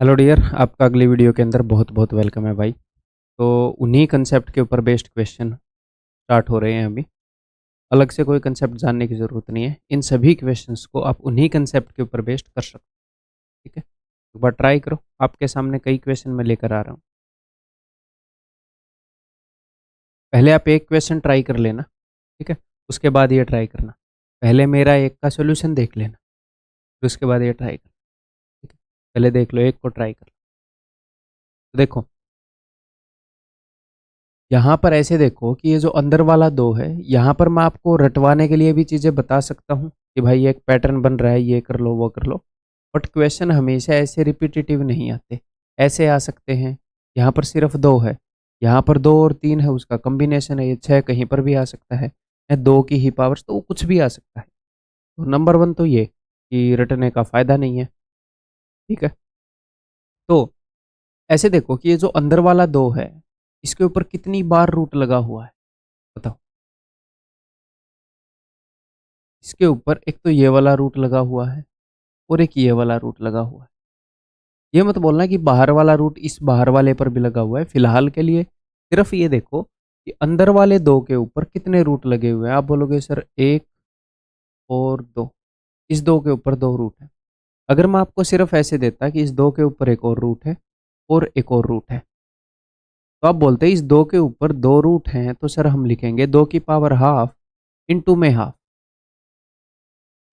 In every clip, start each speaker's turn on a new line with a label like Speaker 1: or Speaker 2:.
Speaker 1: Hello dear, आपका अगली video के अंदर बहुत बहुत वेलकम है भाई। तो उन्हीं कंसेप्ट के ऊपर बेस्ड क्वेश्चन स्टार्ट हो रहे हैं अभी। अलग से कोई कंसेप्ट जानने की ज़रूरत नहीं है, इन सभी क्वेश्चंस को आप उन्हीं कंसेप्ट के ऊपर बेस्ड कर सकते हैं। ठीक है, एक बार ट्राई करो। आपके सामने कई क्वेश्चन मैं लेकर आ रहा हूँ। पहले आप एक क्वेश्चन ट्राई कर लेना, ठीक है, उसके बाद ये ट्राई करना। पहले मेरा एक का सोल्यूशन देख लेना, फिर उसके बाद ये ट्राई करना। ठीक है, पहले देख लो, एक को ट्राई कर लो। तो देखो, यहाँ पर ऐसे देखो कि ये जो अंदर वाला दो है, यहाँ पर मैं आपको रटवाने के लिए भी चीज़ें बता सकता हूँ कि भाई एक पैटर्न बन रहा है, ये कर लो वो कर लो। बट क्वेश्चन हमेशा ऐसे रिपीटेटिव नहीं आते। ऐसे आ सकते हैं, यहाँ पर सिर्फ दो है, यहाँ पर दो और तीन है, उसका कॉम्बिनेशन है, ये छः कहीं पर भी आ सकता है। दो की ही पावर्स, तो वो कुछ भी आ सकता है। तो नंबर वन तो ये कि रटने का फायदा नहीं है। ठीक है, तो ऐसे देखो कि ये जो अंदर वाला दो है, इसके ऊपर कितनी बार रूट लगा हुआ है, बताओ। इसके ऊपर एक तो ये वाला रूट लगा हुआ है और एक ये वाला रूट लगा हुआ है। ये मत बोलना कि बाहर वाला रूट इस बाहर वाले पर भी लगा हुआ है। फिलहाल के लिए सिर्फ ये देखो कि अंदर वाले दो के ऊपर कितने रूट लगे हुए हैं। आप बोलोगे सर एक और दो, इस दो के ऊपर दो रूट है। अगर मैं आपको सिर्फ ऐसे देता कि इस दो के ऊपर एक और रूट है और एक और रूट है, तो आप बोलते इस दो के ऊपर दो रूट हैं, तो सर हम लिखेंगे दो की पावर हाफ इंटू में हाफ,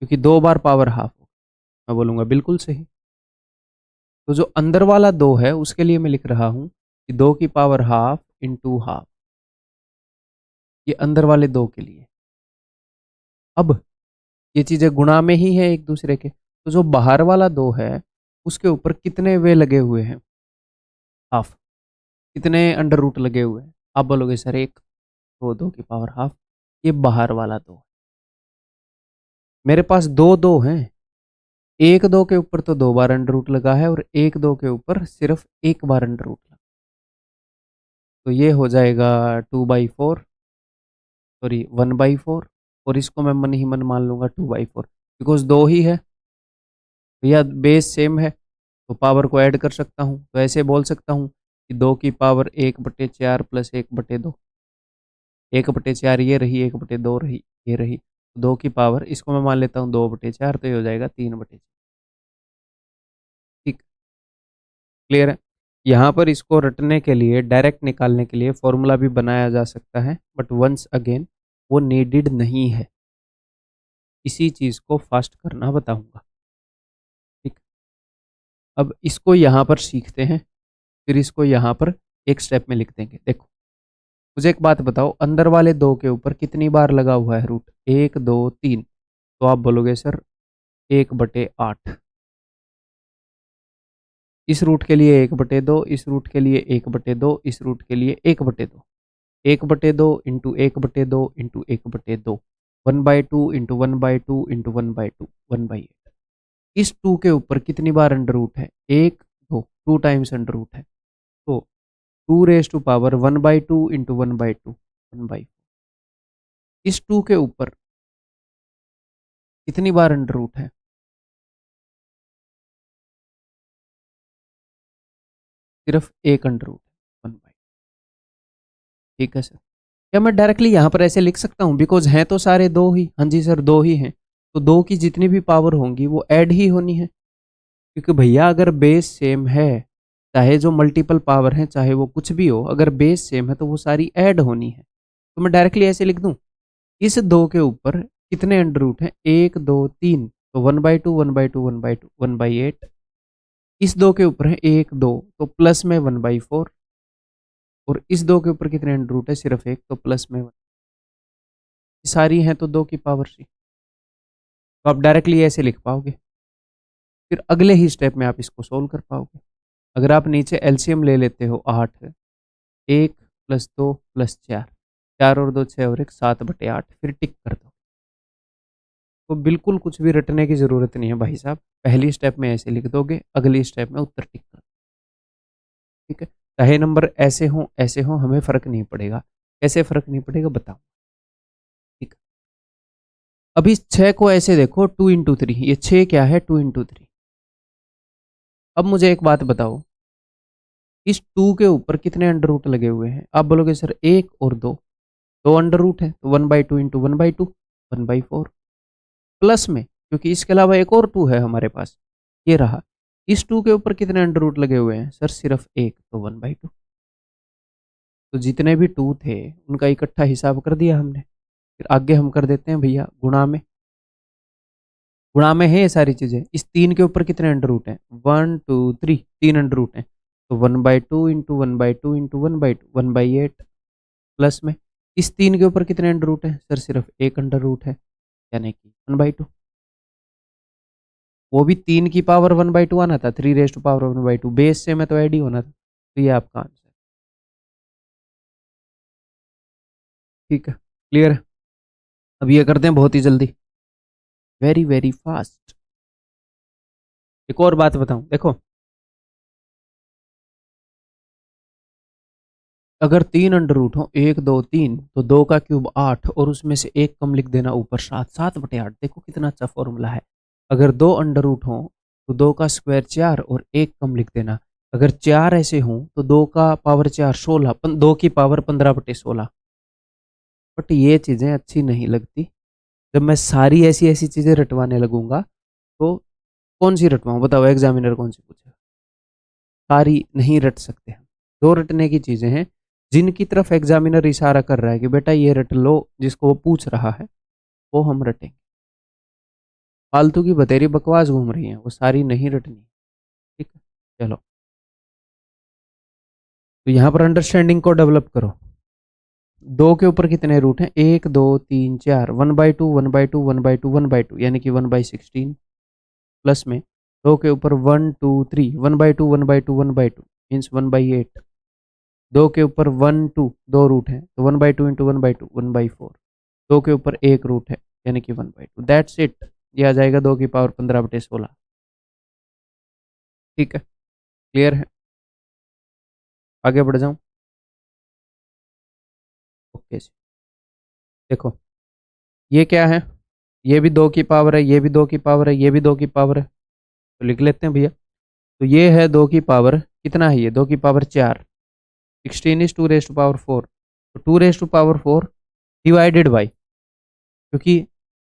Speaker 1: क्योंकि दो बार पावर हाफ हो। मैं बोलूंगा बिल्कुल सही। तो जो अंदर वाला दो है उसके लिए मैं लिख रहा हूं कि दो की पावर हाफ इंटू हाफ, ये अंदर वाले दो के लिए। अब ये चीजें गुणा में ही है एक दूसरे के, तो जो बाहर वाला दो है उसके ऊपर कितने वे लगे हुए हैं, हाफ, कितने अंडर रूट लगे हुए हैं। आप बोलोगे सर एक, तो दो की पावर हाफ, ये बाहर वाला दो। मेरे पास दो दो हैं, एक दो के ऊपर तो दो बार अंडर रूट लगा है और एक दो के ऊपर सिर्फ एक बार अंडर रूट लगा। तो ये हो जाएगा 2/4, सॉरी 1/4, और इसको मैं मन ही मन मान लूंगा 2/4, बिकॉज दो ही है भैया, बेस सेम है, तो पावर को ऐड कर सकता हूँ। तो ऐसे बोल सकता हूँ कि दो की पावर 1/4 प्लस 1/2, 1/4 ये रही, 1/2 रही, ये रही। दो की पावर इसको मैं मान लेता हूँ 2/4, तो ये हो जाएगा 3/4। ठीक, क्लियर है। यहाँ पर इसको रटने के लिए, डायरेक्ट निकालने के लिए फॉर्मूला भी बनाया जा सकता है, बट वंस अगेन वो नीडेड नहीं है। इसी चीज़ को फास्ट करना बताऊंगा। ठीक, अब इसको यहाँ पर सीखते हैं, फिर इसको यहाँ पर एक स्टेप में लिख देंगे। देखो, मुझे एक बात बताओ, अंदर वाले दो के ऊपर कितनी बार लगा हुआ है रूट, एक दो तीन। तो आप बोलोगे सर 1/8। इस रूट के लिए 1/2, इस रूट के लिए 1/2, इस रूट के लिए 1/2, 1/2 इंटू 1/2 इंटू 1/2, 1/2 इंटू 1/2 इंटू 1/2, 1/8। इस टू के ऊपर कितनी बार अंडर रूट है, एक दो, टू टाइम्स अंडर रूट है। तो 2 raised to power 1/2 इंटू 1/2, 1/4। इस टू के ऊपर कितनी बार अंडर रूट है, सिर्फ एक अंडर रूट, 1/। ठीक है सर, क्या मैं डायरेक्टली यहाँ पर ऐसे लिख सकता हूँ, बिकॉज हैं तो सारे दो ही। हाँ जी सर, दो ही हैं, तो दो की जितनी भी पावर होंगी वो ऐड ही होनी है, क्योंकि भैया अगर बेस सेम है, चाहे जो मल्टीपल पावर है चाहे वो कुछ भी हो, अगर बेस सेम है तो वो सारी ऐड होनी है। तो मैं डायरेक्टली ऐसे लिख दूं, इस दो के ऊपर कितने अंडर रूट हैं, एक दो तीन, तो 1/2 1/2 1/2 1/8। इस दो के ऊपर है एक दो, तो प्लस में 1/4, और इस दो के ऊपर कितने अंडर रूट है, सिर्फ एक, तो प्लस में 1। सारी हैं तो दो की पावर सी, तो आप डायरेक्टली ऐसे लिख पाओगे। फिर अगले ही स्टेप में आप इसको सोल्व कर पाओगे। अगर आप नीचे एलसीएम ले लेते हो 8, 1+2+4, 4 और 2 6 और 1, 7/8, फिर टिक कर दो। तो बिल्कुल कुछ भी रटने की ज़रूरत नहीं है भाई साहब, पहली स्टेप में ऐसे लिख दोगे, अगली स्टेप में उत्तर टिक कर दो। ठीक है, चाहे नंबर ऐसे हों, हमें फ़र्क नहीं पड़ेगा। कैसे फ़र्क नहीं पड़ेगा बताओ। ठीक, अभी 6 को ऐसे देखो, 2 इंटू 3, ये 6 क्या है, 2 इंटू 3। अब मुझे एक बात बताओ, इस 2 के ऊपर कितने अंडर रूट लगे हुए हैं? आप बोलोगे सर 1 और 2, 2 अंडर रूट है, तो 1/2 इंटू 1/2, 1/4 प्लस में, क्योंकि इसके अलावा एक और 2 है हमारे पास, ये रहा। इस 2 के ऊपर कितने अंडर रूट लगे हुए हैं? सर सिर्फ एक, तो 1/2। तो जितने भी 2 थे उनका इकट्ठा हिसाब कर दिया हमने। फिर आगे हम कर देते हैं भैया गुणा में। गुणा में है ये सारी चीजें। इस 3 के ऊपर कितने अंडर रूट हैं? 1 2 3, 3 अंडर रूट हैं, तो 1/2 इंटू 1/2 इंटू 1/2, 1/8 प्लस में। इस 3 के ऊपर कितने अंडर रूट हैं? सर सिर्फ एक अंडर रूट है, यानी कि 1/2। वो भी 3 की पावर 1/2 आना था, 3 रेज टू पावर 1/2, बेस से में तो ऐड ही होना था। तो ये आपका आंसर। ठीक है, क्लियर है। अब ये करते हैं बहुत ही जल्दी, वेरी वेरी फास्ट। एक और बात बताऊं, देखो अगर 3 अंडर रूट हो, 1 2 3, तो 2 का क्यूब 8 और उसमें से एक कम लिख देना ऊपर 7, 7/8। देखो कितना अच्छा फॉर्मूला है। अगर 2 अंडर रूट हो तो 2 का स्क्वायर 4 और एक कम लिख देना। अगर 4 ऐसे हों तो 2 का पावर 4 16, 2 की पावर 15/16। बट ये चीज़ें अच्छी नहीं लगती। जब मैं सारी ऐसी ऐसी चीज़ें रटवाने लगूंगा तो कौन सी रटवाऊँ? बताओ, एग्जामिनर कौन सी पूछे? सारी नहीं रट सकते हम। दो रटने की चीजें हैं जिनकी तरफ एग्जामिनर इशारा कर रहा है कि बेटा ये रट लो, जिसको वो पूछ रहा है वो हम रटेंगे। फालतू की बतेरी बकवास घूम रही है, वो सारी नहीं रटनी। ठीक है, चलो। तो यहाँ पर अंडरस्टैंडिंग को डेवलप करो। 2 के ऊपर कितने रूट हैं? 1 2 3 4, 1/2 1/2 1/2 1/2, यानी कि 1/16 प्लस में 2 के ऊपर 1 2 3, 1/2 1/2 1/2 मीन्स 1/8। 2 के ऊपर 1 2, 2 रूट है, तो 1/2 इंटू 1/2, 1/4। 2 के ऊपर एक रूट है, यानी कि 1/2। That's it. ये आ जाएगा 2 की पावर 15/16। ठीक है, क्लियर है। आगे बढ़ जाऊं? ओके जी। देखो ये क्या है? ये भी 2 की पावर है, ये भी 2 की पावर है, ये भी 2 की पावर है, तो लिख लेते हैं भैया। तो ये है 2 की पावर, कितना है ये? 2 की power 4। 16 is 2 raise to power 4, तो 2 raise to power 4 divided by, क्योंकि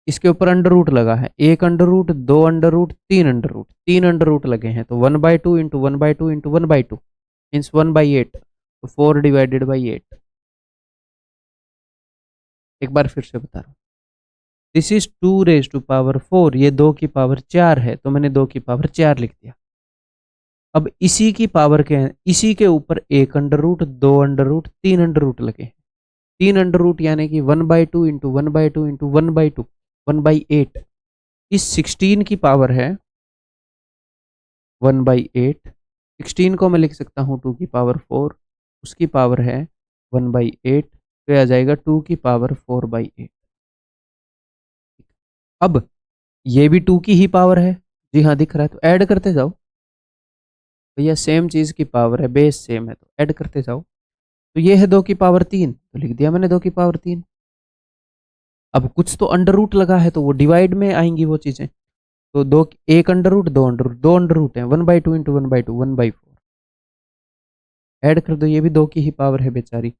Speaker 1: इसके ऊपर अंडर रूट लगा है, एक अंडर रूट, दो अंडर रूट, तीन अंडर रूट, तीन अंडर रूट लगे हैं, तो 1/2 इंटू 1/2 इंटू 1/2 मीन्स 1/8, तो 4/8। एक बार फिर से बता रहा हूँ, this is 2 raise to power 4, ये 2 की पावर 4 है, तो मैंने 2 की पावर 4 लिख दिया। अब इसी की पावर के, इसी के ऊपर एक अंडर रूट, दो अंडर रूट, तीन अंडर रूट लगे हैं। तीन अंडर रूट यानी कि 1/2 इंटू 1/2 इंटू 1/2, 1/8। इस 16 की पावर है 1/8। 16 को मैं लिख सकता हूँ 2 की पावर 4, उसकी पावर है 1/8, तो आ जाएगा 2 की पावर 4/8। अब ये भी 2 की ही पावर है, जी हाँ दिख रहा है, तो ऐड करते जाओ भैया, सेम चीज की पावर है, बेस सेम है, तो ऐड करते जाओ। तो ये है 2 की पावर 3, तो लिख दिया मैंने 2 की पावर 3। अब कुछ तो अंडर रूट लगा है, तो वो डिवाइड में आएंगी वो चीजें। तो दो, एक अंडर रूट, दो अंडर रूट, दो अंडर रूट है, 1/2 इंटू 1/2, 1/4 ऐड कर दो, ये भी 2 की ही पावर है बेचारी,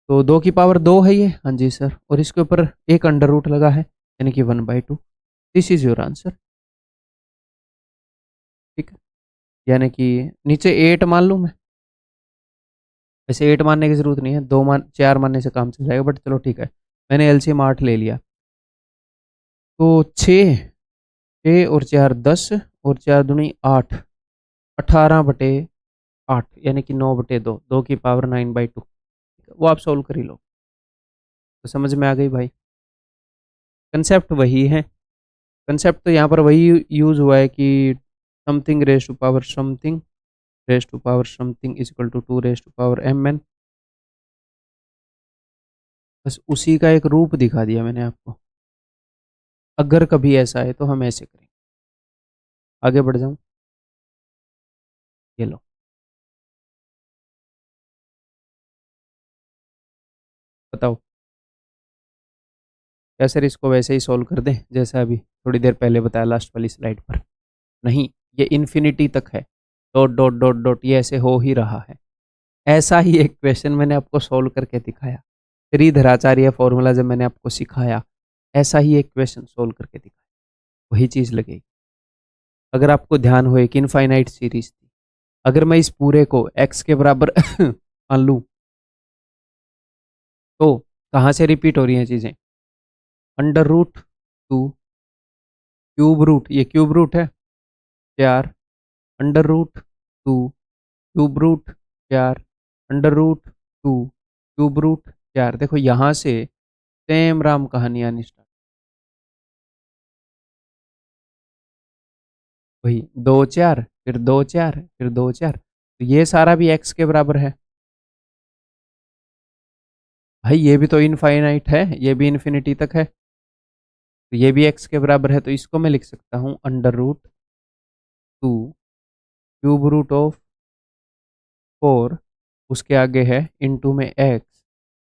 Speaker 1: तो 2 की पावर 2 है ये। हाँ जी सर, और इसके ऊपर एक अंडर रूट लगा है, यानी कि 1/2। This is your answer. ठीक है, यानी कि नीचे 8 मान लूँ मैं? वैसे 8 मानने की जरूरत नहीं है, 4 मानने से काम चल जाएगा, बट चलो ठीक है, मैंने एलसीएम 8 ले लिया। तो 6, 6 और 4 10, और 4 दूनी 8, 18/8, यानी कि 9/2, 2 की पावर 9/2। वो आप सोल्व कर ही लो, तो समझ में आ गई भाई। कंसेप्ट वही है, कंसेप्ट तो यहाँ पर वही यूज हुआ है कि something raise to power something, raise to power something is equal to 2 raise to power mn। बस उसी का एक रूप दिखा दिया मैंने आपको। अगर कभी ऐसा है तो हम ऐसे करेंगे। आगे बढ़ जाऊं? ये लो, बताओ क्या सर इसको वैसे ही सॉल्व कर दें जैसा अभी थोड़ी देर पहले बताया लास्ट वाली स्लाइड पर? नहीं, ये इन्फिनिटी तक है। डॉट डॉट डॉट डॉट, ये ऐसे हो ही रहा है। ऐसा ही एक क्वेश्चन मैंने आपको सोल्व करके दिखाया, त्रिधराचार्य फॉर्मूला जब मैंने आपको सिखाया, ऐसा ही एक क्वेश्चन सोल्व करके दिखाया, वही चीज लगेगी। अगर आपको ध्यान हो, एक इनफाइनाइट सीरीज थी, अगर मैं इस पूरे को x के बराबर मान लूं, तो कहाँ से रिपीट हो रही हैं चीजें? अंडर रूट 2, क्यूब रूट, ये क्यूब रूट है 4, under root 2, cube root 4, under root 2, cube root 4। देखो यहां से सेम राम कहानी आनी स्टार्ट, वही 2 4, फिर 2 4, फिर 2 4, तो ये सारा भी x के बराबर है। भाई ये भी तो इनफाइनाइट है, ये भी इन्फिनिटी तक है, तो ये भी x के बराबर है, तो इसको मैं लिख सकता हूँ under root 2, cube root of 4, उसके आगे है इनटू में x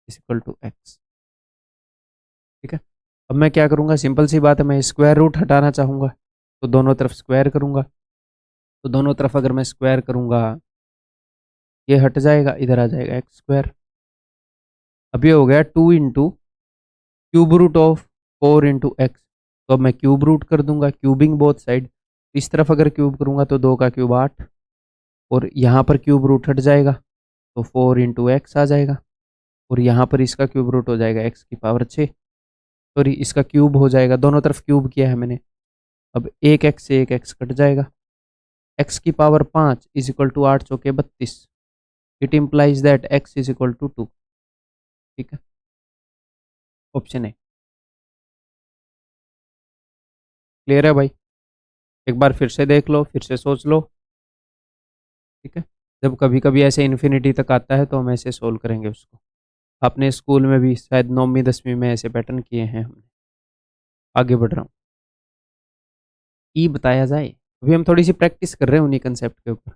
Speaker 1: is equal to x। ठीक है, अब मैं क्या करूँगा, सिंपल सी बात है, मैं स्क्वायर रूट हटाना चाहूँगा, तो दोनों तरफ स्क्वायर करूँगा, तो दोनों तरफ अगर मैं स्क्वायर करूँगा, ये हट जाएगा, इधर आ जाएगा एक्स स्क्वायर। अब ये हो गया 2 into cube root of 4 into x, तो अब मैं क्यूब रूट कर दूंगा, क्यूबिंग बोथ साइड। इस तरफ अगर क्यूब करूंगा तो 2 का क्यूब 8, और यहाँ पर क्यूब रूट हट जाएगा, तो 4 इंटू एक्स आ जाएगा, और यहाँ पर इसका क्यूब रूट हो जाएगा एक्स की पावर 6, सॉरी इसका क्यूब हो जाएगा, दोनों तरफ क्यूब किया है मैंने। अब एक एक्स से एक एक्स कट जाएगा, एक्स की पावर 5 इज इक्वल टू 8 चौके 32, it implies that x is equal to 2। ठीक है, ऑप्शन है। क्लियर है भाई? एक बार फिर से देख लो, फिर से सोच लो। ठीक है, जब कभी कभी ऐसे इन्फिनिटी तक आता है तो हम ऐसे सोल्व करेंगे उसको। आपने स्कूल में भी शायद 9वीं 10वीं में ऐसे पैटर्न किए हैं हमने। आगे बढ़ रहा हूँ, ई बताया जाए, अभी हम थोड़ी सी प्रैक्टिस कर रहे हैं उन्हीं कंसेप्ट के ऊपर।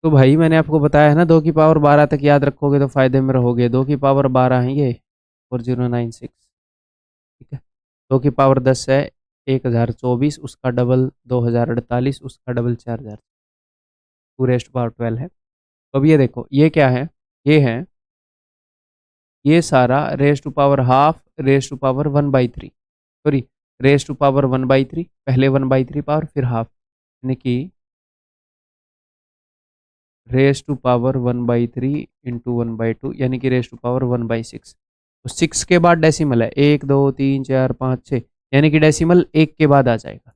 Speaker 1: तो भाई मैंने आपको बताया है ना, 2 की पावर 12 तक याद रखोगे तो फायदे में रहोगे। 2 की पावर 12 है ये 4096। ठीक है, 2 की पावर 10 है 1024, उसका डबल 2048, उसका डबल 4000, 2 रेस्ट पावर 12 है। तो अब ये देखो, ये क्या है, ये है, ये सारा raise to power half, raise to power 1/3, sorry raise to power 1/3, पहले 1/3 पावर फिर हाफ, यानी कि रेस टू पावर 1/3 इंटू 1/2, यानी कि रेस टू पावर 1/6। तो 6 के बाद डेसिमल है, 1 2 3 4 5 6, यानी कि डेसिमल 1 के बाद आ जाएगा।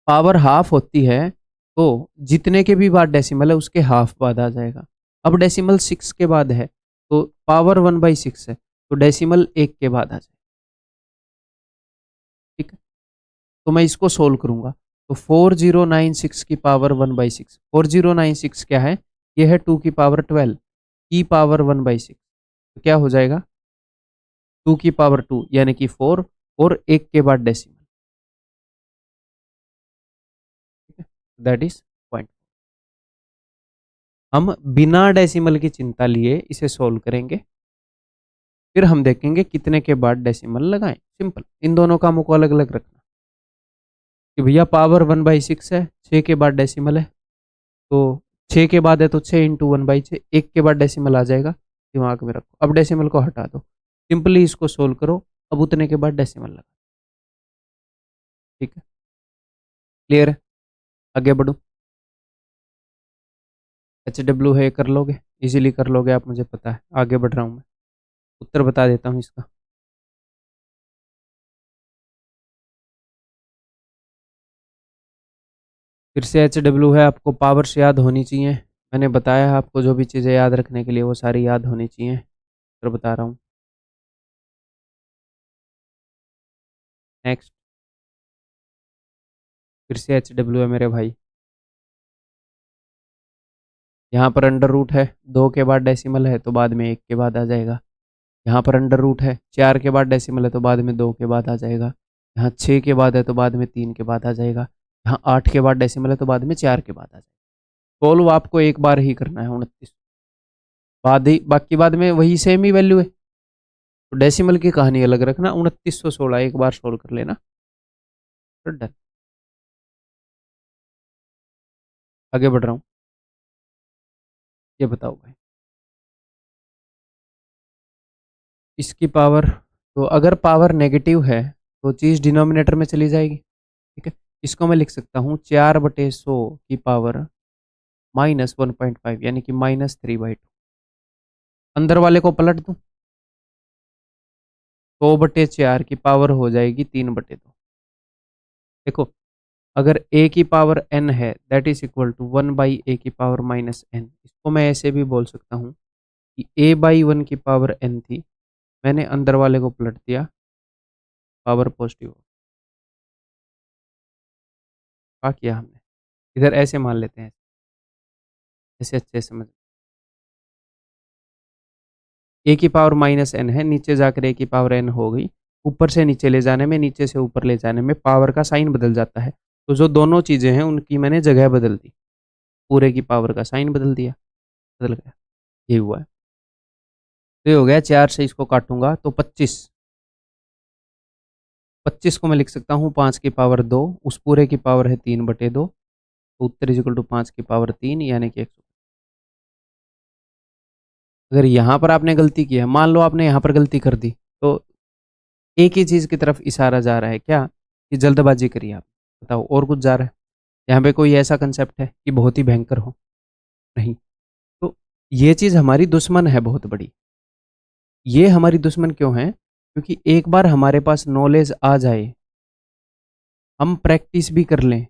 Speaker 1: पावर हाफ होती है तो जितने के भी बाद डेसिमल है उसके हाफ बाद आ जाएगा। अब डेसिमल 6 के बाद है तो पावर 1/6 है, तो डेसिमल 1 के बाद आ जाएगा। ठीक है, तो मैं इसको सोल्व करूंगा, तो 4096 की पावर 1/6, 4096 क्या है, ये है 2 की पावर 12 की पावर 1/6, तो क्या हो जाएगा 2 की पावर 2 यानी कि 4, और 1 के बाद डेसिमल। ठीक है, दैट इज पॉइंट। हम बिना डेसिमल की चिंता लिए इसे सोल्व करेंगे, फिर हम देखेंगे कितने के बाद डेसिमल लगाएं। सिंपल, इन दोनों कामों को अलग अलग रखना कि भैया पावर 1/6 है, 6 के बाद डेसिमल है, तो 6 के बाद है तो 6 इंटू 1/6, 1 के बाद डेसिमल आ जाएगा, दिमाग में रखो। अब डेसिमल को हटा दो, सिंपली इसको सोल्व करो, अब उतने के बाद डेसिमल लगा। ठीक है, क्लियर है? आगे बढ़ो, HW है, कर लोगे, इजीली कर लोगे आप, मुझे पता है। आगे बढ़ रहा हूँ मैं, उत्तर बता देता हूँ इसका। फिर से HW है, आपको पावर्स याद होनी चाहिए। मैंने बताया है आपको, जो भी चीज़ें याद रखने के लिए वो सारी याद होनी चाहिए, फिर बता रहा हूँ। नेक्स्ट, फिर से HW है मेरे भाई, यहाँ पर अंडर रूट है, 2 के बाद डेसिमल है तो बाद में 1 के बाद आ जाएगा। यहाँ पर अंडर रूट है, 4 के बाद डेसिमल है तो बाद में 2 के बाद आ जाएगा। यहाँ 6 के बाद है तो बाद में 3 के बाद आ जाएगा। यहाँ 8 के बाद डेसिमल है तो बाद में 4 के बाद आ जाएगा। सोल्व आपको एक बार ही करना है, 29, बाद ही बाकी बाद में वही सेम ही वैल्यू है, तो डेसिमल की कहानी अलग रखना। 2916 एक बार सोल्व कर लेना, डन। आगे बढ़ रहा हूँ। ये बताओ भाई, इसकी पावर, तो अगर पावर नेगेटिव है तो चीज़ डिनोमिनेटर में चली जाएगी। ठीक है, इसको मैं लिख सकता हूँ 4/100 की पावर -1.5 यानी कि -3/2। अंदर वाले को पलट दूँ, 100/4 की पावर हो जाएगी 3/2। देखो, अगर a की पावर n है that is equal to 1/a की पावर -n। इसको मैं ऐसे भी बोल सकता हूँ कि a/1 की पावर n थी, मैंने अंदर वाले को पलट दिया, पावर पॉजिटिव। क्या किया हमने, इधर ऐसे मान लेते हैं, ऐसे अच्छे समझ। a की पावर -n है, नीचे जाकर a की पावर n हो गई। ऊपर से नीचे ले जाने में, नीचे से ऊपर ले जाने में पावर का साइन बदल जाता है। तो जो दोनों चीज़ें हैं उनकी मैंने जगह बदल दी, पूरे की पावर का साइन बदल दिया, बदल गया। ये हुआ है। तो ये हो गया, 4 से इसको काटूंगा तो 25। 25 को मैं लिख सकता हूँ 5 की पावर 2, उस पूरे की पावर है 3/2। तो उत्तर इज इक्वल टू 5 की पावर 3 यानी कि 100। अगर यहाँ पर आपने गलती की है, मान लो आपने यहाँ पर गलती कर दी, तो एक ही चीज़ की तरफ इशारा जा रहा है क्या, कि जल्दबाजी करिए आप। बताओ और कुछ जा रहा है यहाँ पे, कोई ऐसा कंसेप्ट है कि बहुत ही भयंकर हो? नहीं। तो ये चीज़ हमारी दुश्मन है बहुत बड़ी। ये हमारी दुश्मन क्यों है? क्योंकि एक बार हमारे पास नॉलेज आ जाए, हम प्रैक्टिस भी कर लें,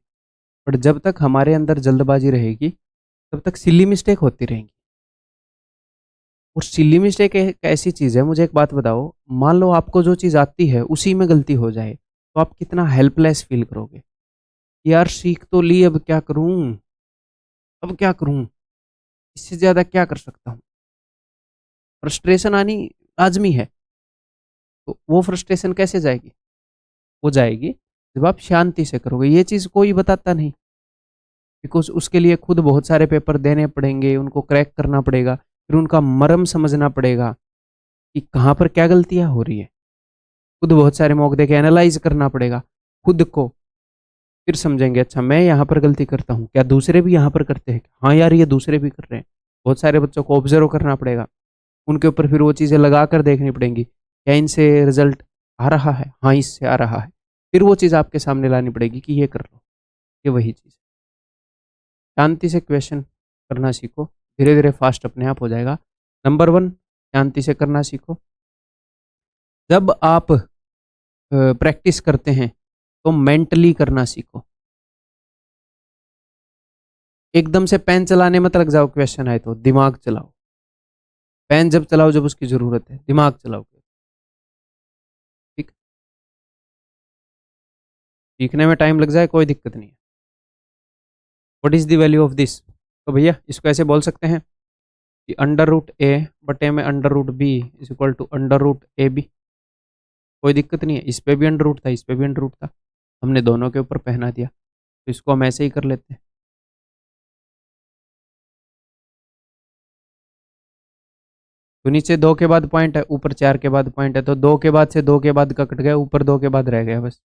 Speaker 1: पर जब तक हमारे अंदर जल्दबाजी रहेगी तब तक सिली मिस्टेक होती रहेंगी। और सिली मिस्टेक एक ऐसी चीज़ है, मुझे एक बात बताओ, मान लो आपको जो चीज़ आती है उसी में गलती हो जाए, तो आप कितना हेल्पलेस फील करोगे। यार सीख तो ली, अब क्या करूं, अब क्या करूं, इससे ज़्यादा क्या कर सकता हूँ। फ्रस्ट्रेशन आनी लाजमी है। तो वो फ्रस्ट्रेशन कैसे जाएगी? वो जाएगी जब आप शांति से करोगे। ये चीज़ कोई बताता नहीं, बिकॉज उसके लिए खुद बहुत सारे पेपर देने पड़ेंगे, उनको क्रैक करना पड़ेगा, फिर उनका मर्म समझना पड़ेगा कि कहाँ पर क्या गलतियाँ हो रही है। खुद बहुत सारे मौके देके एनालाइज करना पड़ेगा खुद को, फिर समझेंगे अच्छा मैं यहाँ पर गलती करता हूँ, क्या दूसरे भी यहाँ पर करते हैं? हाँ यार, ये दूसरे भी कर रहे हैं। बहुत सारे बच्चों को ऑब्जर्व करना पड़ेगा, उनके ऊपर फिर वो चीज़ें लगा कर देखनी पड़ेंगी, क्या इनसे रिजल्ट आ रहा है? हाँ, इससे आ रहा है। फिर वो चीज़ आपके सामने लानी पड़ेगी कि ये कर लो। ये वही चीज़, शांति से क्वेश्चन करना सीखो, धीरे धीरे फास्ट अपने आप हो जाएगा। नंबर 1, शांति से करना सीखो। जब आप प्रैक्टिस करते हैं तो मेंटली करना सीखो। एकदम से पेन चलाने मत लग जाओ, क्वेश्चन आए तो दिमाग चलाओ। पेन जब चलाओ जब उसकी जरूरत है, दिमाग चलाओ। ठीक, सीखने में टाइम लग जाए कोई दिक्कत नहीं है। What is the value of this? तो भैया इसको ऐसे बोल सकते हैं कि √a/में √b is equal to √ab। कोई दिक्कत नहीं है, इस पे भी अंडर रूट था, इस पे भी अंडर रूट था, हमने दोनों के ऊपर पहना दिया, तो इसको हम ऐसे ही कर लेते हैं। तो नीचे 2 के बाद पॉइंट है, ऊपर 4 के बाद पॉइंट है, तो 2 के बाद से 2 के बाद का कट गया, ऊपर 2 के बाद रह गया बस।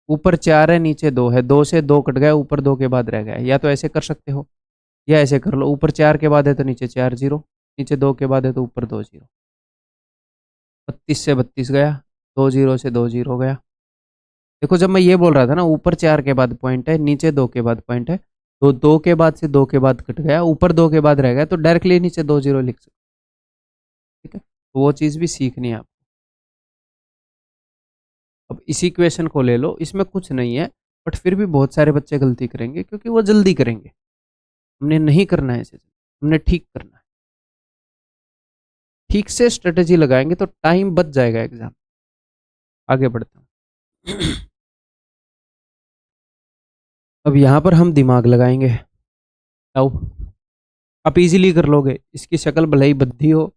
Speaker 1: ऊपर 4 है, नीचे 2 है, 2 से 2 कट गया, ऊपर 2 के बाद रह गया। या तो ऐसे कर सकते हो या ऐसे कर लो, ऊपर 4 के बाद है तो नीचे 4 जीरो, नीचे 2 के बाद है तो ऊपर 2 जीरो। 32 से 32 गया, 2 जीरो से 2 जीरो गया। देखो जब मैं ये बोल रहा था ना, ऊपर 4 के बाद पॉइंट है, नीचे 2 के बाद पॉइंट है, तो 2 के बाद से 2 के बाद कट गया, ऊपर 2 के बाद रह गया, तो डायरेक्टली नीचे 2 जीरो लिख सकते। ठीक है, तो वो चीज़ भी सीखनी है आप। अब इसी क्वेश्चन को ले लो, इसमें कुछ नहीं है, बट फिर भी बहुत सारे बच्चे गलती करेंगे क्योंकि वो जल्दी करेंगे। हमने नहीं करना है इसे, हमने ठीक करना है। ठीक से स्ट्रेटेजी लगाएंगे तो टाइम बच जाएगा एग्जाम। आगे बढ़ता हूँ। अब यहाँ पर हम दिमाग लगाएंगे। आओ, आप इजीली कर लोगे। इसकी शक्ल भले ही बद्धी हो,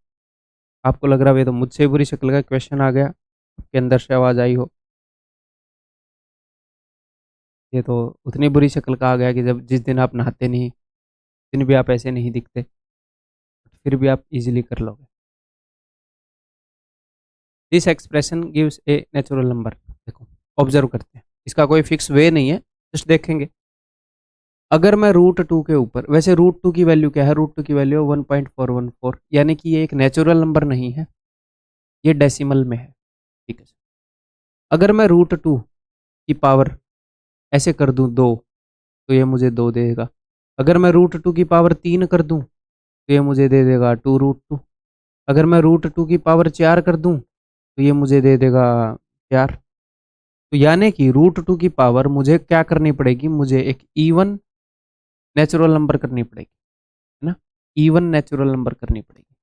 Speaker 1: आपको लग रहा है तो मुझसे बुरी शक्ल का क्वेश्चन आ गया, आपके अंदर से आवाज़ आई हो, ये तो उतनी बुरी शक्ल का आ गया कि जब जिस दिन आप नहाते नहीं, उस दिन भी आप ऐसे नहीं दिखते, फिर भी आप इजीली कर लोगे। This expression gives A natural number. देखो, ऑब्जर्व करते हैं, इसका कोई फिक्स वे नहीं है, जस्ट देखेंगे। अगर मैं रूट 2 के ऊपर, वैसे रूट 2 की वैल्यू क्या है, रूट 2 की वैल्यू 1.414, यानी कि ये एक नेचुरल नंबर नहीं है, ये डेसिमल में है। ठीक है। अगर मैं रूट 2 की पावर ऐसे कर दूं 2, तो ये मुझे 2 देगा। अगर मैं रूट 2 की पावर 3 कर दूं तो ये मुझे दे देगा 2√2। अगर मैं रूट 2 की पावर 4 कर दूं तो ये मुझे दे देगा 4। तो यानी कि रूट 2 की पावर मुझे क्या करनी पड़ेगी, मुझे एक इवन नेचुरल नंबर करनी पड़ेगी, है ना, इवन नेचुरल नंबर करनी पड़ेगी,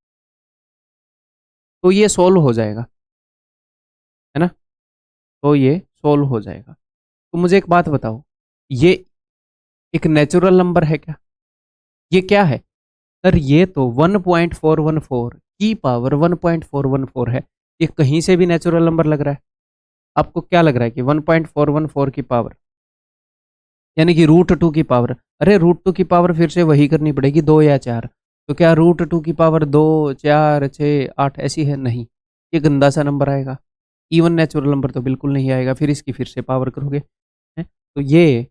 Speaker 1: तो ये सोल्व हो जाएगा, है ना, तो ये सोल्व हो जाएगा। तो मुझे एक बात बताओ, ये एक नेचुरल नंबर है क्या, ये क्या है सर, ये तो 1.414 की पावर 1.414 है, ये कहीं से भी नेचुरल नंबर लग रहा है। आपको क्या लग रहा है कि 1.414 की पावर, यानी कि रूट 2 की पावर, अरे रूट 2 की पावर फिर से वही करनी पड़ेगी 2 या 4, तो क्या रूट 2 की पावर 2, 4, 6, 8 ऐसी है, नहीं, ये गंदा सा नंबर आएगा, इवन नेचुरल नंबर तो बिल्कुल नहीं आएगा, फिर इसकी फिर से पावर करोगे, है? तो ये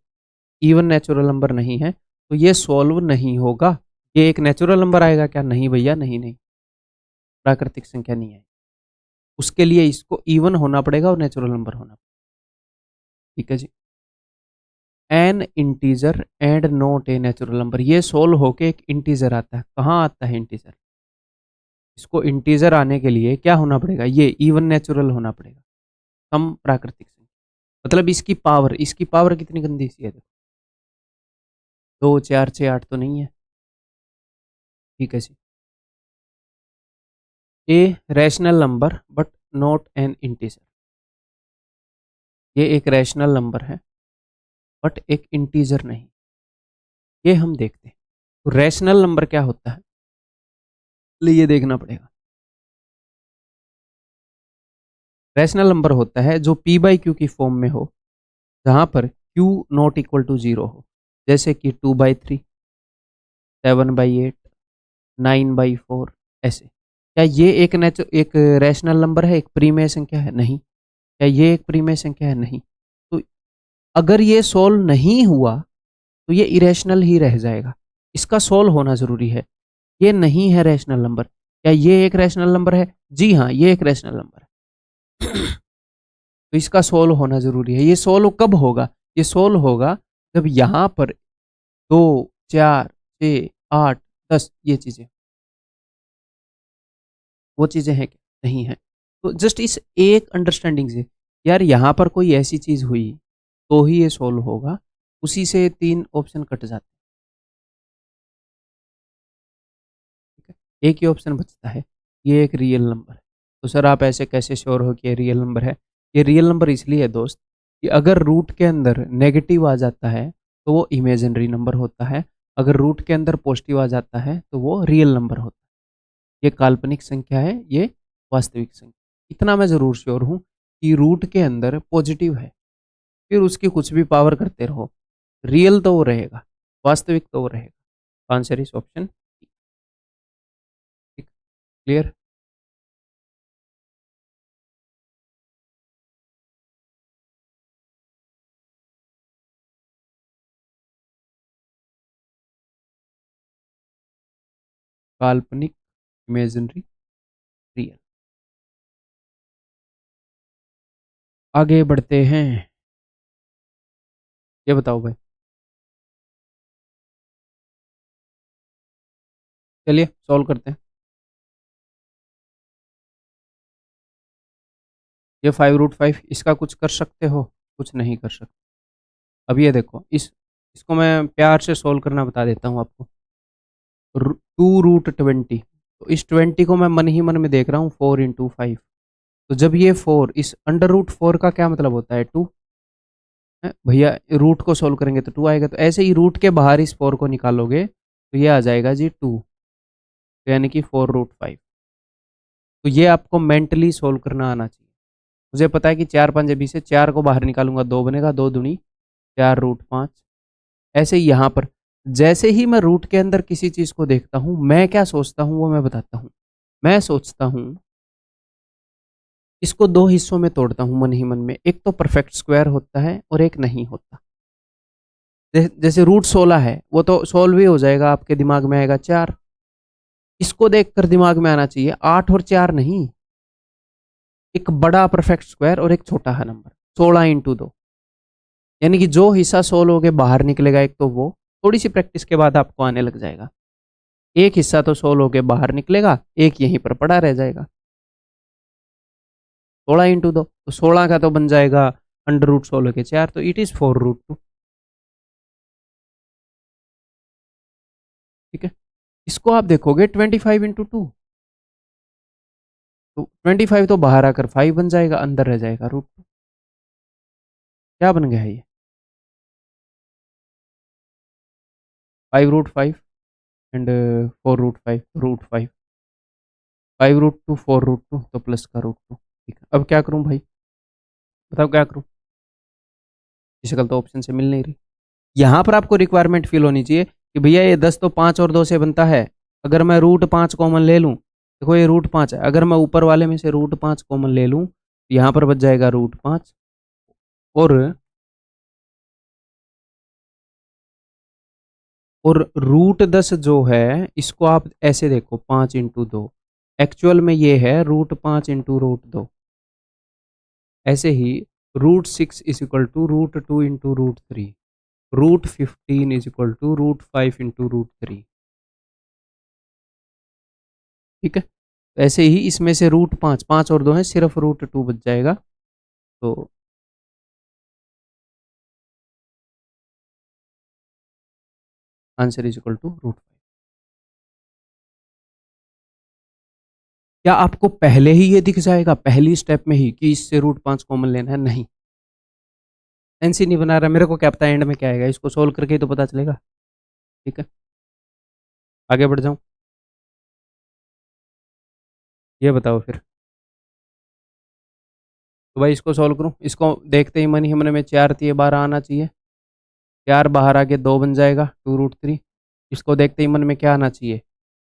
Speaker 1: इवन नेचुरल नंबर नहीं है, तो ये सॉल्व नहीं होगा। ये एक नेचुरल नंबर आएगा क्या, नहीं भैया, नहीं नहीं, प्राकृतिक संख्या नहीं है, उसके लिए इसको इवन होना पड़ेगा और नेचुरल नंबर होना पड़ेगा। ठीक है जी। An integer and not a natural number, ये सोल्व होके एक इंटीजर आता है, कहाँ आता है इंटीजर, इसको इंटीजर आने के लिए क्या होना पड़ेगा, ये इवन नेचुरल होना पड़ेगा, कम प्राकृतिक संख्या, मतलब इसकी पावर कितनी गंदी सी है, देखो 2, 4, 6, 8 तो नहीं है। ठीक है जी। A rational number but not an integer, ये एक रैशनल नंबर है बट एक इंटीजर नहीं, ये हम देखते हैं। तो रैशनल नंबर क्या होता है, ये देखना पड़ेगा। रैशनल नंबर होता है जो p/q की फॉर्म में हो, जहां पर q नॉट इक्वल टू 0 हो, जैसे कि 2/3, 7/8, 9/4, ऐसे। क्या ये एक रैशनल नंबर है, एक प्रीमेय संख्या है, नहीं। क्या ये एक प्रीमेय संख्या है, नहीं। तो अगर ये सोल्व नहीं हुआ तो ये इरेशनल ही रह जाएगा, इसका सोल्व होना जरूरी है। ये नहीं है रैशनल नंबर, क्या ये एक रैशनल नंबर है, जी हाँ, ये एक रैशनल नंबर है। तो इसका सोल्व होना जरूरी है। ये सोल्व कब होगा, ये सोल्व होगा जब यहां पर 2, 4, 6, 8, 10 ये चीजें, वो चीजें हैं क्या, नहीं है। तो जस्ट इस एक अंडरस्टैंडिंग से, यार यहां पर कोई ऐसी चीज हुई तो ही ये सोल्व होगा, उसी से 3 ऑप्शन कट जाते हैं। एक ही ऑप्शन बचता है, ये एक रियल नंबर है। तो सर आप ऐसे कैसे श्योर हो कि ये रियल नंबर है, ये रियल नंबर इसलिए है दोस्त कि अगर रूट के अंदर नेगेटिव आ जाता है तो वो इमेजिनरी नंबर होता है, अगर रूट के अंदर पॉजिटिव आ जाता है तो वो रियल नंबर होता है। ये काल्पनिक संख्या है, ये वास्तविक संख्या। इतना मैं जरूर श्योर हूं कि रूट के अंदर पॉजिटिव है, फिर उसकी कुछ भी पावर करते रहो, रियल तो वो रहेगा, वास्तविक तो वो रहेगा। Answer is option, clear. काल्पनिक, इमेजिनरी, रियल। आगे बढ़ते हैं, ये बताओ भाई, चलिए सॉल्व करते हैं। ये 5√5, इसका कुछ कर सकते हो, कुछ नहीं कर सकते। अब ये देखो, इसको मैं प्यार से सॉल्व करना बता देता हूँ आपको। 2√20, तो इस 20 को मैं मन ही मन में देख रहा हूँ 4 × 5, तो जब ये 4, इस √4 का क्या मतलब होता है, 2 है भैया, रूट को सोल्व करेंगे तो 2 आएगा, तो ऐसे ही रूट के बाहर इस 4 को निकालोगे तो ये आ जाएगा जी 2, तो यानी कि 4√5। तो ये आपको मेंटली सोल्व करना आना चाहिए। मुझे पता है कि 4×5 से 4 को बाहर निकालूंगा 2 बनेगा, 2×2 4√5। ऐसे ही यहाँ पर जैसे ही मैं रूट के अंदर किसी चीज को देखता हूँ, मैं क्या सोचता हूँ वो मैं बताता हूँ। मैं सोचता हूँ, इसको 2 हिस्सों में तोड़ता हूँ मन ही मन में, एक तो परफेक्ट स्क्वायर होता है और एक नहीं होता। जैसे रूट 16 है, वो तो सोल्व ही हो जाएगा, आपके दिमाग में आएगा 4। इसको देखकर दिमाग में आना चाहिए 8 और 4 नहीं, एक बड़ा परफेक्ट स्क्वायर और एक छोटा है नंबर, 16 × 2। यानी कि जो हिस्सा सोल्व होके बाहर निकलेगा एक, तो वो थोड़ी सी प्रैक्टिस के बाद आपको आने लग जाएगा। एक हिस्सा तो सोल्व होके बाहर निकलेगा, एक यहीं पर पड़ा रह जाएगा। 16 × 2, तो 16 का तो बन जाएगा √16 के 4, तो इट इज 4√2। ठीक है, इसको आप देखोगे 25 × 2, तो 25 तो बाहर आकर 5 बन जाएगा, अंदर रह जाएगा √2। क्या बन गया है ये? 5√5 एंड 4√5, √5, 5√2 4√2, तो प्लस का √2। ठीक है, अब क्या करूं भाई, बताओ क्या करूं? ये शक्ल तो ऑप्शन से मिल नहीं रही। यहाँ पर आपको रिक्वायरमेंट फील होनी चाहिए कि भैया ये 10 तो 5 और 2 से बनता है, अगर मैं √5 कॉमन ले लूँ, देखो ये √5 है, अगर मैं ऊपर वाले में से √5 कॉमन ले लूँ, तो यहाँ पर बच जाएगा √5, और √10 जो है इसको आप ऐसे देखो, 5 × 2, एक्चुअल में ये है √5 × √2। ऐसे ही √6 is equal to √2 × √3, √15 is equal to √5 × √3। ठीक है, ऐसे ही इसमें से √5, 5 और 2 है, सिर्फ √2 बच जाएगा। तो आंसर इज इक्वल टू √5। क्या आपको पहले ही ये दिख जाएगा, पहली स्टेप में ही, कि इससे √5 कॉमन लेना है? नहीं, एनसी नहीं बना रहा, मेरे को क्या पता एंड में क्या आएगा, इसको सोल्व करके ही तो पता चलेगा। ठीक है, आगे बढ़ जाऊं, ये बताओ फिर। तो भाई इसको सोल्व करूं, इसको देखते ही मन ही मन में 4 × 12 आना चाहिए, 4 बाहर आके 2 बन जाएगा, 2√3। इसको देखते ही मन में क्या आना चाहिए,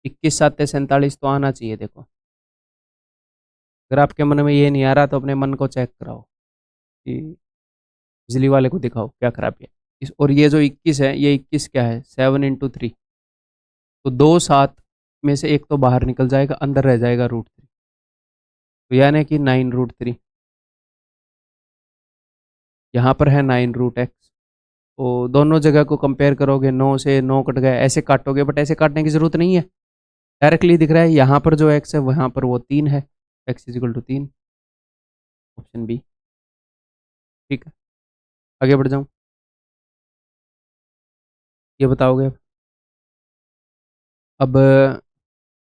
Speaker 1: 21 7 47 तो आना चाहिए। देखो, अगर आपके मन में ये नहीं आ रहा तो अपने मन को चेक कराओ, कि बिजली वाले को दिखाओ क्या खराबी है। और ये जो 21 है, ये 21 क्या है, 7 × 3, तो 2 7 में से एक तो बाहर निकल जाएगा, अंदर रह जाएगा √3, तो यानी कि 9√3। यहाँ पर है 9√x, तो दोनों जगह को कंपेयर करोगे, 9 से 9 कट गया, ऐसे काटोगे, बट ऐसे काटने की जरूरत नहीं है, डायरेक्टली दिख रहा है, यहाँ पर जो x है वहाँ पर वो 3 है, x is equal to 3, option B. ठीक है, आगे बढ़ जाऊँ, ये बताओगे अब।